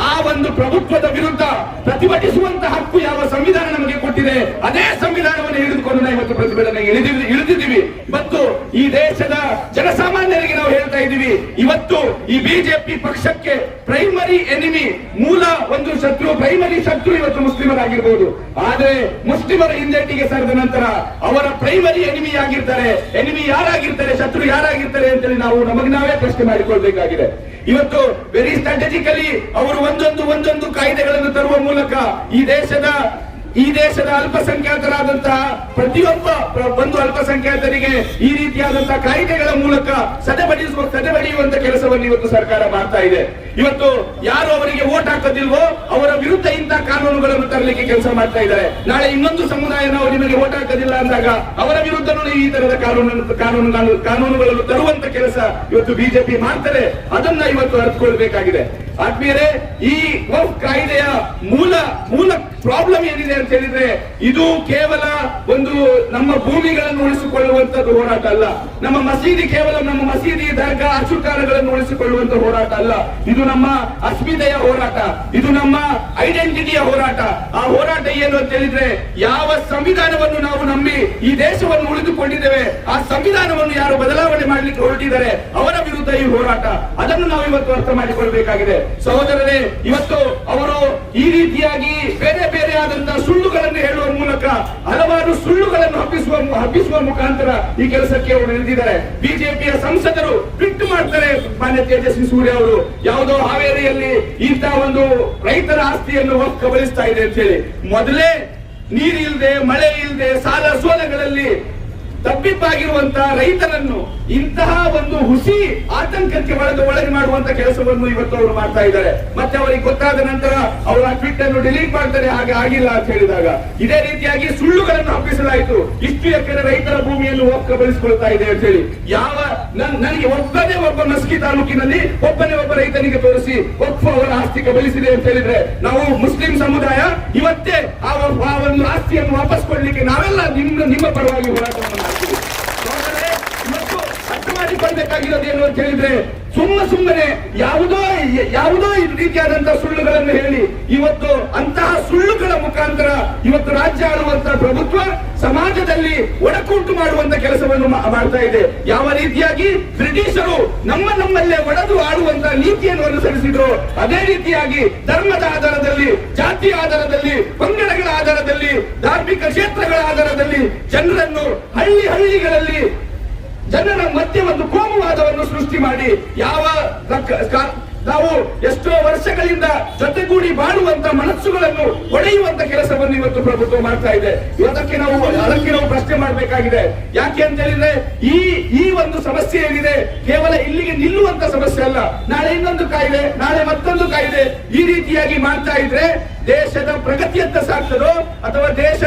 ಆ ಒಂದು ಪ್ರಭುತ್ವದ ವಿರುದ್ಧ ಪ್ರತಿಭಟಿಸುವಂತ ಹಕ್ಕು ಯಾವ ಸಂವಿಧಾನ ನಮಗೆ ಕೊಟ್ಟಿದೆ, ಅದೇ ಸಂವಿಧಾನವನ್ನು ಹಿಡಿದುಕೊಂಡು ನಾವು ಇವತ್ತು ಪ್ರತಿಭಟನೆಗೆ ಇಳಿದಿದ್ದೀವಿ. ಮತ್ತು ಈ ದೇಶದ ಜನಸಾಮಾನ್ಯರಿಗೆ ನಾವು ಹೇಳ್ತಾ ಇದ್ದೀವಿ, ಇವತ್ತು ಈ ಬಿಜೆಪಿ ಪಕ್ಷಕ್ಕೆ ಪ್ರೈಮರಿ ಎನಿಮಿ, ಮೂಲ ಒಂದು ಶತ್ರು, ಪ್ರೈಮರಿ ಶತ್ರು ಇವತ್ತು ಮುಸ್ಲಿಮರಾಗಿರ್ಬೋದು. ಆದ್ರೆ ಮುಸ್ಲಿಮರ ಹಿಂದೇಟಿಗೆ ಸರಿದ ನಂತರ ಅವರ ಪ್ರೈಮರಿ ಎನಿಮಿ ಆಗಿರ್ತಾರೆ. ಎನಿಮಿ ಯಾರಾಗಿರ್ತಾರೆ, ಶತ್ರು ಯಾರಾಗಿರ್ತಾರೆ ಅಂತೇಳಿ ನಾವು ನಮಗೆ ನಾವೇ ಪ್ರಶ್ನೆ ಮಾಡಿಕೊಳ್ಬೇಕಾಗಿದೆ. ಇವತ್ತು ವೆರಿ ಸ್ಟ್ರಾಟಜಿಕಲಿ ಅವರು ಒಂದೊಂದು ಕಾಯ್ದೆಗಳನ್ನು ತರುವ ಮೂಲಕ ಈ ದೇಶದ ಅಲ್ಪಸಂಖ್ಯಾತರಾದಂತಹ ಪ್ರತಿಯೊಬ್ಬ ಒಂದು ಅಲ್ಪಸಂಖ್ಯಾತರಿಗೆ ಈ ರೀತಿಯಾದಂತಹ ಕಾಯ್ದೆಗಳ ಮೂಲಕ ಸದೆಬಡಿಯುವಂತ ಕೆಲಸವನ್ನು ಇವತ್ತು ಸರ್ಕಾರ ಮಾಡ್ತಾ ಇದೆ. ಇವತ್ತು ಯಾರು ಅವರಿಗೆ ವೋಟ್ ಹಾಕೋದಿಲ್ವೋ ಅವರ ವಿರುದ್ಧ ಇಂತಹ ಕಾನೂನುಗಳನ್ನು ತರಲಿಕ್ಕೆ ಕೆಲಸ ಮಾಡ್ತಾ ಇದ್ದಾರೆ. ನಾಳೆ ಇನ್ನೊಂದು ಸಮುದಾಯ ನಾವು ನಿಮಗೆ ವೋಟ್ ಹಾಕೋದಿಲ್ಲ ಅಂದಾಗ ಅವರ ವಿರುದ್ಧನೂ ಈ ತರದ ಕಾನೂನುಗಳನ್ನು ತರುವಂತ ಕೆಲಸ ಇವತ್ತು ಬಿಜೆಪಿ ಮಾಡ್ತಾರೆ. ಅದನ್ನ ಇವತ್ತು ಅರ್ಥಕೊಳ್ಬೇಕಾಗಿದೆ. ಆತ್ಮೀಯರೇ, ಈ ವಕ್ಫ್ ಕಾಯ್ದೆಯ ಮೂಲ ಪ್ರಾಬ್ಲಮ್ ಏನಿದೆ ಅಂತ ಹೇಳಿದ್ರೆ, ಇದು ಕೇವಲ ಒಂದು ನಮ್ಮ ಭೂಮಿಗಳನ್ನು ಉಳಿಸಿಕೊಳ್ಳುವಂತದ್ದು ಹೋರಾಟ ಅಲ್ಲ. ನಮ್ಮ ಮಸೀದಿ ದರ್ಗಾ ಅಶುಕಾರಗಳನ್ನು ಉಳಿಸಿಕೊಳ್ಳುವಂತ ಹೋರಾಟ ಅಲ್ಲ. ಇದು ನಮ್ಮ ಅಸ್ಮಿತೆಯ ಹೋರಾಟ, ಇದು ನಮ್ಮ ಐಡೆಂಟಿಟಿಯ ಹೋರಾಟ. ಆ ಹೋರಾಟ ಏನು ಅಂತ ಹೇಳಿದ್ರೆ, ಯಾವ ಸಂವಿಧಾನವನ್ನು ನಾವು ನಂಬಿ ಈ ದೇಶವನ್ನು ಉಳಿದುಕೊಂಡಿದ್ದೇವೆ. ಆ ಸಂವಿಧಾನವನ್ನು ಯಾರು ಬದಲಾವಣೆ ಮಾಡಲಿಕ್ಕೆ ಹೊರಟಿದ್ದಾರೆ ಅವರ ವಿರುದ್ಧ ಈ ಹೋರಾಟ. ಅದನ್ನು ನಾವು ಇವತ್ತು ಅರ್ಥ ಮಾಡಿಕೊಳ್ಬೇಕಾಗಿದೆ. ಸಹೋದರರೇ, ಇವತ್ತು ಅವರು ಈ ರೀತಿಯಾಗಿ ಬೇರೆ ಬೇರೆ ಆದಂತಹ ಸುಳ್ಳುಗಳನ್ನು ಹೇಳುವ ಮೂಲಕ ಹಲವಾರು ಸುಳ್ಳುಗಳನ್ನು ಹಬ್ಬಿಸುವ ಮುಖಾಂತರ ಈ ಕೆಲಸಕ್ಕೆ ಅವರು ಇಳಿದಿದ್ದಾರೆ. ಬಿಜೆಪಿಯ ಸಂಸದರು ಟ್ವೀಟ್ ಮಾಡ್ತಾರೆ, ಮಾನ್ಯ ತೇಜಸ್ವಿ ಸೂರ್ಯ ಅವರು ಯಾವುದೋ ಹಾವೇರಿಯಲ್ಲಿ ಇಂತಹ ಒಂದು ರೈತರ ಆಸ್ತಿಯನ್ನು ಕಬಳಿಸ್ತಾ ಇದೆ ಅಂತ ಹೇಳಿ. ಮೊದಲೇ ನೀರಿಲ್ಲದೆ, ಮಳೆ ಇಲ್ಲದೆ, ಸಾಲ ಸೋಲಗಳಲ್ಲಿ ತಬ್ಬಿಬ್ಬಾಗಿರುವಂತಹ ರೈತರನ್ನು ಇಂತಹ ಒಂದು ಹುಸಿ ಆತಂಕಕ್ಕೆ ಒಳಗೆ ಮಾಡುವಂತ ಕೆಲಸವನ್ನು ಇವತ್ತು ಅವರು ಮಾಡ್ತಾ ಇದ್ದಾರೆ. ಮತ್ತೆ ಅವರಿಗೆ ಗೊತ್ತಾದ ನಂತರ ಅವರು ಆ ಟ್ವೀಟ್ ಅನ್ನು ಡಿಲೀಟ್ ಮಾಡ್ತಾರೆ, ಹಾಗೆ ಆಗಿಲ್ಲ ಅಂತ ಹೇಳಿದಾಗ ಇದೇ ರೀತಿಯಾಗಿ ಸುಳ್ಳುಗಳನ್ನು ಹಬ್ಬಿಸಲಾಯಿತು. ಇಷ್ಟು ಎಕರೆ ರೈತರ ಭೂಮಿಯನ್ನು ಕಬಳಿಸಿಕೊಳ್ತಾ ಇದೆ ಅಂತ ಹೇಳಿ. ನನಗೆ ಒಬ್ಬ ಮಸ್ಕಿ ತಾಲೂಕಿನಲ್ಲಿ ಒಬ್ಬ ರೈತನಿಗೆ ತೋರಿಸಿ ಅವರ ಆಸ್ತಿ ಕಬಳಿಸಿದೆ ಅಂತ ಹೇಳಿದ್ರೆ ನಾವು ಮುಸ್ಲಿಂ ಸಮುದಾಯ ಇವತ್ತೇ ಆ ಒಂದು ಆಸ್ತಿಯನ್ನು ವಾಪಸ್ ಕೊಡ್ಲಿಕ್ಕೆ ನಾವೆಲ್ಲ ನಿಮ್ಮ ಪರವಾಗಿ ಹೋರಾಟವನ್ನು ಮಾಡ್ತೀವಿ. ಇವತ್ತು ಅರ್ಥ ಮಾಡಿಕೊಳ್ಬೇಕಾಗಿರೋದು ಏನು ಅಂತ ಹೇಳಿದ್ರೆ, ಸುಮ್ಮನೆ ಯಾವುದೋ ರೀತಿಯಾದಂತಹ ಸುಳ್ಳುಗಳನ್ನು ಹೇಳಿ ಇವತ್ತು ಅಂತಹ ಸುಳ್ಳುಗಳ ಮುಖಾಂತರ ಇವತ್ತು ರಾಜ್ಯ ಆಳುವಂತಹ ಪ್ರಭುತ್ವ ಸಮಾಜದಲ್ಲಿ ಒಡಕುಂಟು ಮಾಡುವಂತ ಕೆಲಸವನ್ನು ಮಾಡ್ತಾ ಇದೆ. ಯಾವ ರೀತಿಯಾಗಿ ಬ್ರಿಟಿಷರು ನಮ್ಮಲ್ಲೇ ಒಡೆದು ಆಳುವಂತಹ ನೀತಿಯನ್ನು ಅನುಸರಿಸಿದ್ರು, ಅದೇ ರೀತಿಯಾಗಿ ಧರ್ಮದ ಆಧಾರದಲ್ಲಿ, ಜಾತಿಯ ಆಧಾರದಲ್ಲಿ, ಪಂಗಡಗಳ ಆಧಾರದಲ್ಲಿ, ಧಾರ್ಮಿಕ ಕ್ಷೇತ್ರಗಳ ಆಧಾರದಲ್ಲಿ ಜನರನ್ನು ಹಳ್ಳಿಗಳಲ್ಲಿ ಜನರ ಮಧ್ಯೆ ಒಂದು ಕೋಮುವಾದವನ್ನು ಸೃಷ್ಟಿ ಮಾಡಿ ನಾವು ಎಷ್ಟೋ ವರ್ಷಗಳಿಂದ ಜೊತೆಗೂಡಿ ಬಾಳುವಂತ ಮನಸ್ಸುಗಳನ್ನು ಒಡೆಯುವಂತ ಕೆಲಸವನ್ನು ಇವತ್ತು ಪ್ರಭುತ್ವ ಮಾಡ್ತಾ ಇದೆ. ಅದಕ್ಕೆ ನಾವು ಪ್ರಶ್ನೆ ಮಾಡಬೇಕಾಗಿದೆ. ಯಾಕೆ ಅಂತ ಹೇಳಿದ್ರೆ ಈ ಒಂದು ಸಮಸ್ಯೆ ಏನಿದೆ ಕೇವಲ ಇಲ್ಲಿಗೆ ನಿಲ್ಲುವಂತ ಸಮಸ್ಯೆ ಅಲ್ಲ. ನಾಳೆ ಇನ್ನೊಂದು ಕಾಯ್ದೆ, ನಾಳೆ ಮತ್ತೊಂದು ಕಾಯ್ದೆ, ಈ ರೀತಿಯಾಗಿ ಮಾಡ್ತಾ ಇದ್ರೆ ದೇಶದ ಪ್ರಗತಿಯತ್ತ ಸಾಗ್ತದೋ ಅಥವಾ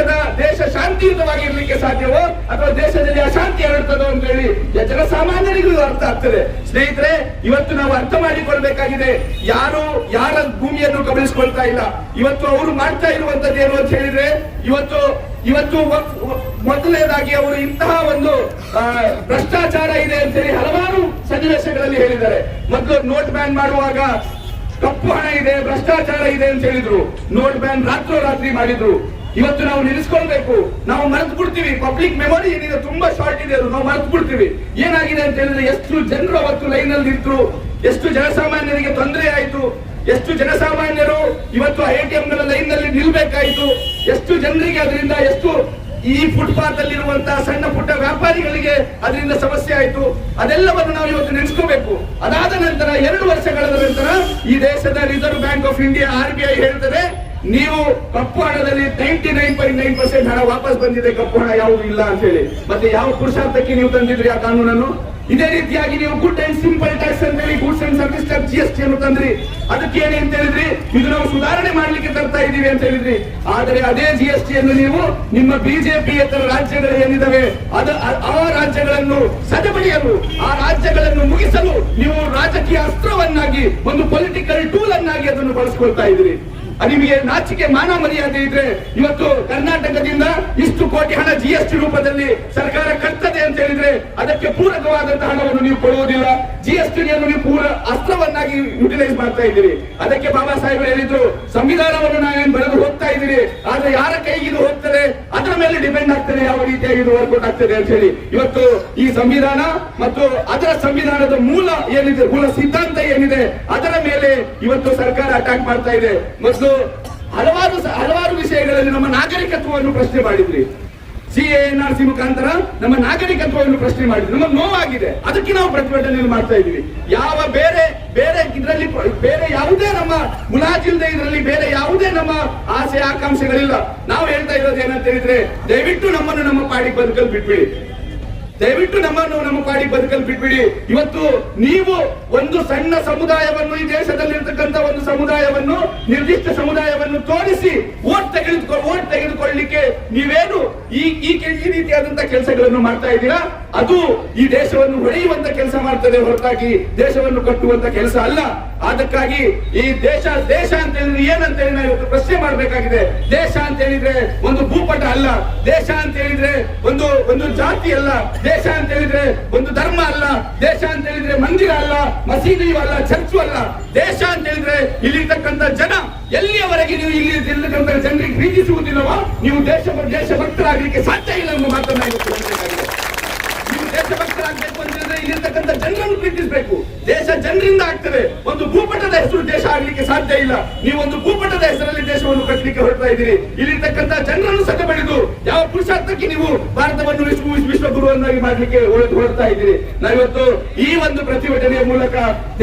ದೇಶ ಶಾಂತಿಯುತವಾಗಿರ್ಲಿಕ್ಕೆ ಸಾಧ್ಯವೋ ಅಥವಾ ದೇಶದಲ್ಲಿ ಅಶಾಂತಿ ಹರಡ್ತದೋ ಅಂತ ಹೇಳಿ ಜನಸಾಮಾನ್ಯರಿಗೂ ಅರ್ಥ ಆಗ್ತದೆ. ಸ್ನೇಹಿತರೆ, ಇವತ್ತು ನಾವು ಅರ್ಥ ಮಾಡಿಕೊಳ್ಬೇಕಾಗಿದೆ, ಯಾರ ಭೂಮಿಯನ್ನು ಕಬಳಿಸಿಕೊಳ್ತಾ ಇಲ್ಲ. ಇವತ್ತು ಅವರು ಮಾಡ್ತಾ ಇರುವಂತದ್ದು ಏನು ಅಂತ ಹೇಳಿದ್ರೆ, ಇವತ್ತು ಮೊದಲನೇದಾಗಿ ಅವರು ಇಂತಹ ಒಂದು ಭ್ರಷ್ಟಾಚಾರ ಇದೆ ಅಂತ ಹೇಳಿ ಹಲವಾರು ಸನ್ನಿವೇಶಗಳಲ್ಲಿ ಹೇಳಿದ್ದಾರೆ. ಮೊದಲು ನೋಟ್ ಬ್ಯಾನ್ ಮಾಡುವಾಗ ಕಪ್ಪು ಹಣ ಇದೆ, ಭ್ರಷ್ಟಾಚಾರ ಇದೆ ಅಂತ ಹೇಳಿದ್ರು. ನೋಟ್ ಬ್ಯಾನ್ ರಾತ್ರೋರಾತ್ರಿ ಮಾಡಿದ್ರು. ಇವತ್ತು ನಾವು ನಿಲ್ಲಿಸ್ಕೊಳ್ಬೇಕು. ನಾವು ಮರೆತು ಬಿಡ್ತೀವಿ. ಪಬ್ಲಿಕ್ ಮೆಮೊರಿ ಏನಿದೆ ತುಂಬಾ ಶಾರ್ಟ್ ಇದೆ, ನಾವು ಮರೆತು ಬಿಡ್ತೀವಿ. ಏನಾಗಿದೆ ಅಂತ ಹೇಳಿದ್ರೆ, ಎಷ್ಟು ಜನರು ಅವತ್ತು ಲೈನ್ ಅಲ್ಲಿ ಇದ್ರು, ಎಷ್ಟು ಜನಸಾಮಾನ್ಯರಿಗೆ ತೊಂದರೆ ಆಯ್ತು, ಎಷ್ಟು ಜನಸಾಮಾನ್ಯರು ಇವತ್ತು ATM ಗಳ ಲೈನ್ ನಲ್ಲಿ ನಿಲ್ಬೇಕಾಯ್ತು, ಎಷ್ಟು ಜನರಿಗೆ ಅದರಿಂದ ಈ ಫುಟ್ಪಾತ್ ಅಲ್ಲಿರುವಂತಹ ಸಣ್ಣ ಪುಟ್ಟ ವ್ಯಾಪಾರಿಗಳಿಗೆ ಅದರಿಂದ ಸಮಸ್ಯೆ ಆಯಿತು. ಅದೆಲ್ಲವನ್ನು ನಾವು ಇವತ್ತು ನೆನೆಸ್ಕೋಬೇಕು. ಅದಾದ ನಂತರ 2 ವರ್ಷಗಳ ನಂತರ ಈ ದೇಶದ reserve bank of India RBI ಹೇಳ್ತದೆ, ನೀವು ಕಪ್ಪು ಹಣದಲ್ಲಿ 99.9% ಹಣ ವಾಪಸ್ ಬಂದಿದೆ, ಕಪ್ಪು ಹಣ ಯಾವುದು ಇಲ್ಲ ಅಂತ ಹೇಳಿ. ಮತ್ತೆ ಯಾವ ಪುರುಷಾರ್ಥಕ್ಕೆ ನೀವು ತಂದಿದ್ರಿ ಆ ಕಾನೂನನ್ನು? ಇದೇ ರೀತಿಯಾಗಿ ನೀವು ಗುಡ್ ಅಂಡ್ ಸಿಂಪಲ್ ಟ್ಯಾಕ್ಸ್ ಅಂತ ಹೇಳಿ goods and service tax GST ಅನ್ನು ತಂದ್ರಿ. ಅದಕ್ಕೆ ಏನೇ ಅಂತ ಹೇಳಿದ್ರಿ, ಇದು ನಾವು ಸುಧಾರಣೆ ಮಾಡ್ಲಿಕ್ಕೆ ತರ್ತಾ ಇದೀವಿ ಅಂತ ಹೇಳಿದ್ರಿ. ಆದರೆ ಅದೇ GST ಅನ್ನು ನೀವು ನಿಮ್ಮ ಬಿಜೆಪಿಯೇತರ ರಾಜ್ಯಗಳು ಏನಿದಾವೆ ಆ ರಾಜ್ಯಗಳನ್ನು ಸದೆಬಡಿಯಲು, ಆ ರಾಜ್ಯಗಳನ್ನು ಮುಗಿಸಲು ನೀವು ರಾಜಕೀಯ ಅಸ್ತ್ರವನ್ನಾಗಿ, ಒಂದು ಪೊಲಿಟಿಕಲ್ ಟೂಲ್ ಅನ್ನಾಗಿ ಅದನ್ನು ಬಳಸ್ಕೊಳ್ತಾ ಇದ್ರಿ. ನಿಮಗೆ ನಾಚಿಕೆ ಮಾನ ಮರ್ಯಾದೆ ಇದ್ರೆ ಇವತ್ತು ಕರ್ನಾಟಕದಿಂದ ಇಷ್ಟು ಕೋಟಿ ಹಣ GST ರೂಪದಲ್ಲಿ ಸರ್ಕಾರ ಕಟ್ತದೆ ಅಂತ ಹೇಳಿದ್ರೆ ಅದಕ್ಕೆ ಪೂರಕವಾದಂತಹ ಹಣವನ್ನು ನೀವು ಕೊಡುವುದಿಲ್ಲ. GST ನೀವು ಪೂರ ಅಸ್ತ್ರವನ್ನಾಗಿ ಯುಟಿಲೈಸ್ ಮಾಡ್ತಾ ಇದ್ದೀರಿ. ಅದಕ್ಕೆ ಬಾಬಾ ಸಾಹೇಬ್ ಹೇಳಿದ್ರು, ಸಂವಿಧಾನವನ್ನು ನಾವೇನು ಬರೆದು ಹೋಗ್ತಾ ಇದ್ದೀರಿ, ಆದ್ರೆ ಯಾರ ಕೈಗೆ ಇದು ಹೋಗ್ತದೆ ಅದರ ಮೇಲೆ ಡಿಪೆಂಡ್ ಆಗ್ತದೆ ಯಾವ ರೀತಿಯಾಗಿ ಇದು ವರ್ಕೌಟ್ ಆಗ್ತದೆ ಅಂತ ಹೇಳಿ. ಇವತ್ತು ಈ ಸಂವಿಧಾನ ಮತ್ತು ಅದರ ಸಂವಿಧಾನದ ಮೂಲ ಏನಿದೆ, ಮೂಲ ಸಿದ್ಧಾಂತ ಏನಿದೆ, ಅದರ ಮೇಲೆ ಇವತ್ತು ಸರ್ಕಾರ ಅಟ್ಯಾಕ್ ಮಾಡ್ತಾ ಇದೆ. ಮತ್ತು ಹಲವಾರು ವಿಷಯಗಳಲ್ಲಿ ನಮ್ಮ ನಾಗರಿಕತ್ವವನ್ನು ಪ್ರಶ್ನೆ ಮಾಡಿದ್ರಿ. CANRC ಮುಖಾಂತರ ನಮ್ಮ ನಾಗರಿಕತ್ವವನ್ನು ಪ್ರಶ್ನೆ ಮಾಡಿದ್ವಿ. ನಮಗೆ ನೋವಾಗಿದೆ, ಅದಕ್ಕೆ ನಾವು ಪ್ರತಿಭಟನೆಯನ್ನು ಮಾಡ್ತಾ ಇದ್ದೀವಿ. ಯಾವ ಬೇರೆ ಇದರಲ್ಲಿ ಬೇರೆ ಯಾವುದೇ ನಮ್ಮ ಮುಲಾಜಿಲ್ದೆ ಇದರಲ್ಲಿ ಬೇರೆ ಯಾವುದೇ ನಮ್ಮ ಆಸೆ ಆಕಾಂಕ್ಷೆಗಳಿಲ್ಲ. ನಾವು ಹೇಳ್ತಾ ಇರೋದು ಏನಂತ ಹೇಳಿದ್ರೆ, ದಯವಿಟ್ಟು ನಮ್ಮನ್ನು ನಮ್ಮ ಪಾಡಿಗೆ ಬದುಕಲು ಬಿಟ್ಬಿಡಿ. ದಯವಿಟ್ಟು ನಮ್ಮ ಪಾಡಿಗೆ ಬದುಕಲು ಬಿಟ್ಬಿಡಿ. ಇವತ್ತು ನೀವು ಒಂದು ಸಣ್ಣ ಸಮುದಾಯವನ್ನು, ಈ ದೇಶದಲ್ಲಿರ್ತಕ್ಕಂಥ ಒಂದು ಸಮುದಾಯವನ್ನು, ನಿರ್ದಿಷ್ಟ ಸಮುದಾಯವನ್ನು ತೋರಿಸಿ ಓಟ್ ತೆಗೆದುಕೊಳ್ಳಲಿಕ್ಕೆ ನೀವೇನು ಈ ರೀತಿಯಾದಂತಹ ಕೆಲಸಗಳನ್ನು ಮಾಡ್ತಾ ಇದ್ದೀರಾ, ಅದು ಈ ದೇಶವನ್ನು ಹೊಡೆಯುವಂತ ಕೆಲಸ ಮಾಡ್ತದೆ ಹೊರತಾಗಿ ದೇಶವನ್ನು ಕಟ್ಟುವಂತ ಕೆಲಸ ಅಲ್ಲ. ಅದಕ್ಕಾಗಿ ಈ ದೇಶ ಅಂತ ಹೇಳಿದ್ರೆ ಏನಂತ ಹೇಳಿ ನಾವು ಇವತ್ತು ಪ್ರಶ್ನೆ ಮಾಡಬೇಕಾಗಿದೆ. ದೇಶ ಅಂತ ಹೇಳಿದ್ರೆ ಒಂದು ಭೂಪಟ ಅಲ್ಲ. ದೇಶ ಅಂತ ಹೇಳಿದ್ರೆ ಒಂದು ಜಾತಿ ಅಲ್ಲ. ದೇಶ ಅಂತ ಹೇಳಿದ್ರೆ ಒಂದು ಧರ್ಮ ಅಲ್ಲ. ದೇಶ ಅಂತ ಹೇಳಿದ್ರೆ ಮಂದಿರ ಅಲ್ಲ, ಮಸೀದಿಯೂ ಅಲ್ಲ, ಚರ್ಚು ಅಲ್ಲ. ದೇಶ ಅಂತ ಹೇಳಿದ್ರೆ ಇಲ್ಲಿರ್ತಕ್ಕಂಥ ಜನ, ಎಲ್ಲಿಯವರೆಗೆ ನೀವು ಇಲ್ಲಿ ಇರ್ತಕ್ಕಂಥ ಜನರಿಗೆ ಪ್ರೀತಿಸುವುದಿಲ್ಲವೋ ನೀವು ದೇಶ ಭಕ್ತರಾಗಲಿಕ್ಕೆ ಸಾಧ್ಯ ಇಲ್ಲ ಜನರನ್ನು ಪ್ರೀತಿಸಬೇಕು. ದೇಶ ಜನರಿಂದ ಆಗ್ತದೆ. ಒಂದು ಭೂಪಟದ ಹೆಸರು ದೇಶ ಆಗ್ಲಿಕ್ಕೆ ಸಾಧ್ಯ ಇಲ್ಲ. ನೀವೊಂದು ಭೂಪಟದ ಹೆಸರಲ್ಲಿ ದೇಶವನ್ನು ಕಟ್ಟಲಿಕ್ಕೆ ಹೊರಡ್ತಾ ಇದ್ದೀರಿ. ಇಲ್ಲಿರ್ತಕ್ಕಂಥ ಜನರನ್ನು ಸತ ಬೆಳೆದು ಯಾವ ಪುರುಷಾರ್ಥಕ್ಕೆ ನೀವು ಭಾರತವನ್ನು ವಿಶ್ವಗುರುವನ್ನಾಗಿ ಮಾಡಲಿಕ್ಕೆ ಹೊರಡ್ತಾ ಇದ್ದೀರಿ. ನಾವಿವತ್ತು ಈ ಒಂದು ಪ್ರತಿಭಟನೆಯ ಮೂಲಕ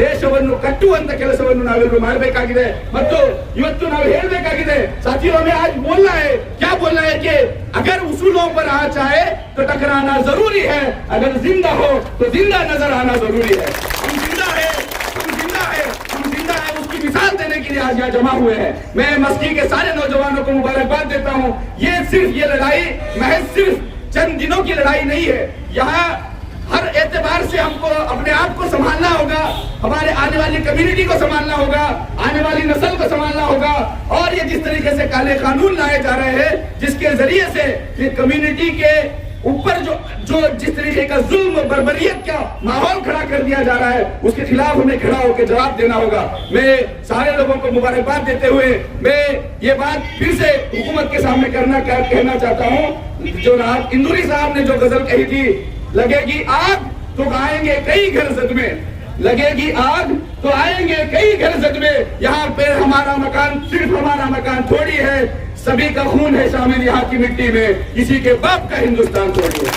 ದೇಶವನ್ನು ಕಟ್ಟುವಂತ ಕೆಲಸವನ್ನು ನಾವೆಲ್ಲರೂ ಮಾಡಬೇಕಾಗಿದೆ. ಮತ್ತು ಇವತ್ತು ನಾವು ಹೇಳಬೇಕಾಗಿದೆ, साथियों में आज बोलना है, क्या बोलना है कि अगर उसूलों पर आँच आए तो टकराना जरूरी है, अगर जिंदा हो तो जिंदा नजर आना जरूरी है. हम जिंदा है, हम जिंदा है, हम जिंदा है, उसकी मिसाल देने के लिए आज यहाँ जमा हुए हैं. मैं मस्की के सारे नौजवानों को मुबारकबाद देता हूँ. ये लड़ाई महज सिर्फ चंद दिनों की लड़ाई नहीं है. यहाँ हर एतबार से हमको अपने आप को संभालना होगा, हमारे आने वाली कम्युनिटी को संभालना होगा, आने वाली नस्ल को संभालना होगा. और ये जिस तरीके से काले कानून लाए जा रहे हैं, जिसके जरिए से ये कम्युनिटी के ऊपर जो जिस तरीके का जुल्म बर्बरियत का माहौल खड़ा कर दिया जा रहा है, उसके खिलाफ हमें खड़ा होकर जवाब देना होगा. मैं सारे लोगों को मुबारकबाद देते हुए मैं ये बात फिर से हुकूमत के सामने कहना चाहता हूँ. जो इंदुरी साहब ने जो गजल कही थी, लगेगी आग तो आएंगे कई घर सदमे, लगेगी आग तो आएंगे कई घर सदमे. यहाँ पे हमारा मकान, सिर्फ हमारा मकान थोड़ी है, सभी का खून है शामिल यहाँ की मिट्टी में, किसी के बाप का हिंदुस्तान थोड़ी है.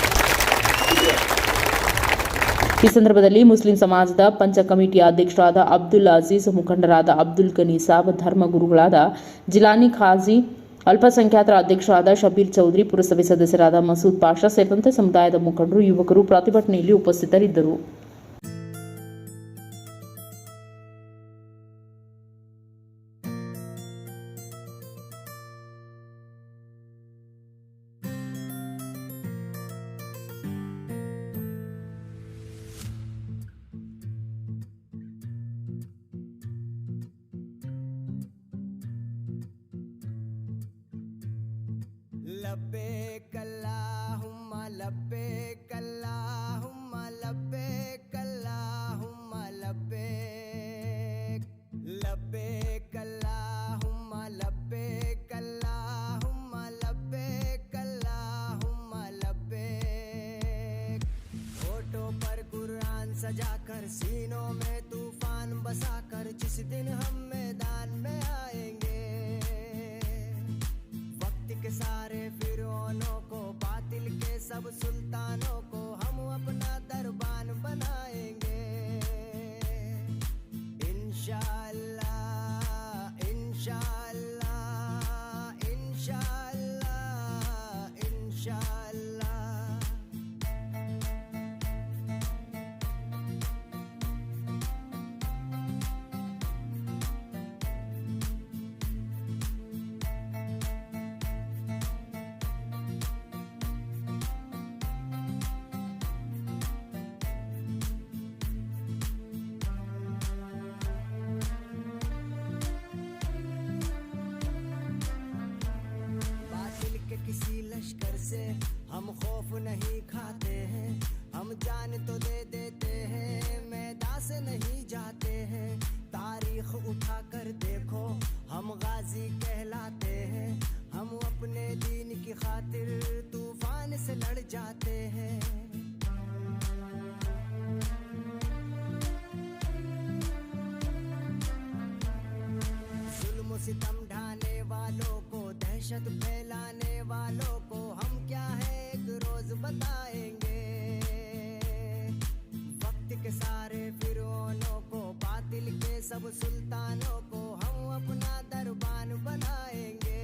ಈ ಸಂದರ್ಭದಲ್ಲಿ ಮುಸ್ಲಿಂ ಸಮಾಜದ ಪಂಚ ಕಮಿಟಿಯ ಅಧ್ಯಕ್ಷರಾದ ಅಬ್ದುಲ್ ಅಜೀಜ್, ಮುಖಂಡರಾದ ಅಬ್ದುಲ್ ಗನಿ ಸಾಬ್, ಧರ್ಮಗುರುಗಳಾದ ಜಿಲಾನಿ ಖಾಜಿ, ಅಲ್ಪಸಂಖ್ಯಾತರ ಅಧ್ಯಕ್ಷರಾದ ಶಬೀರ್ ಚೌಧರಿ, ಪುರಸಭೆ ಸದಸ್ಯರಾದ ಮಸೂದ್ ಪಾಷಾ ಸೇರಿದಂತೆ ಸಮುದಾಯದ ಮುಖಂಡರು, ಯುವಕರು ಪ್ರತಿಭಟನೆಯಲ್ಲಿ ಉಪಸ್ಥಿತರಿದ್ದರು. लब्बैक अल्लाहुम्मा लब्बैक अल्लाहुम्मा लब्बैक अल्लाहुम्मा लब्बैक लब्बैक अल्लाहुम्मा लब्बैक अल्लाहुम्मा लब्बैक अल्लाहुम्मा लब्बैक. होठों पर कुरान सजाकर, सीनों में तूफान बसाकर, जिस दिन हम मैदान में आएंगे, के सारे फिरौनों को, बातिल के सब सुल्तानों को हम अपना दरबान बनाएंगे. इंशाअल्लाह इंशाअल्लाह इंशाअल्लाह इंशाअल्लाह. किसी लश्कर से हम खौफ नहीं खाते हैं, हम जान तो दे देते हैं, मैदान से नहीं जाते हैं. तारीख उठा कर देखो, हम गाजी कहलाते हैं, हम अपने दीन की खातिर तूफान से लड़ जाते हैं. जुल्म सितम ढाने वालों को, दहशत फैलाने वालों को हम क्या है एक रोज बताएंगे. वक्त के सारे फिरौनों को, बातिल के सब सुल्तानों को हम अपना दरबान बनाएंगे.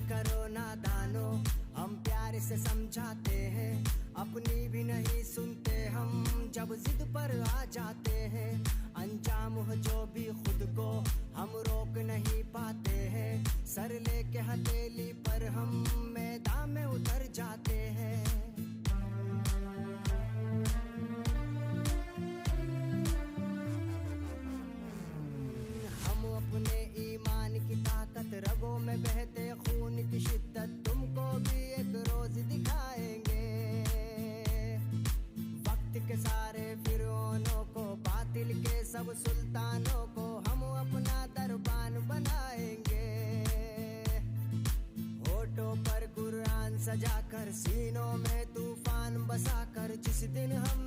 करो नादानो, हम प्यार से समझाते हैं, अपनी भी नहीं सुनते हम जब जिद पर आ जाते हैं. अंजाम हो जो सुल्तानों को हम अपना दरबान बनाएंगे। होठों पर कुरान सजाकर सीनों में तूफान बसाकर जिस दिन हम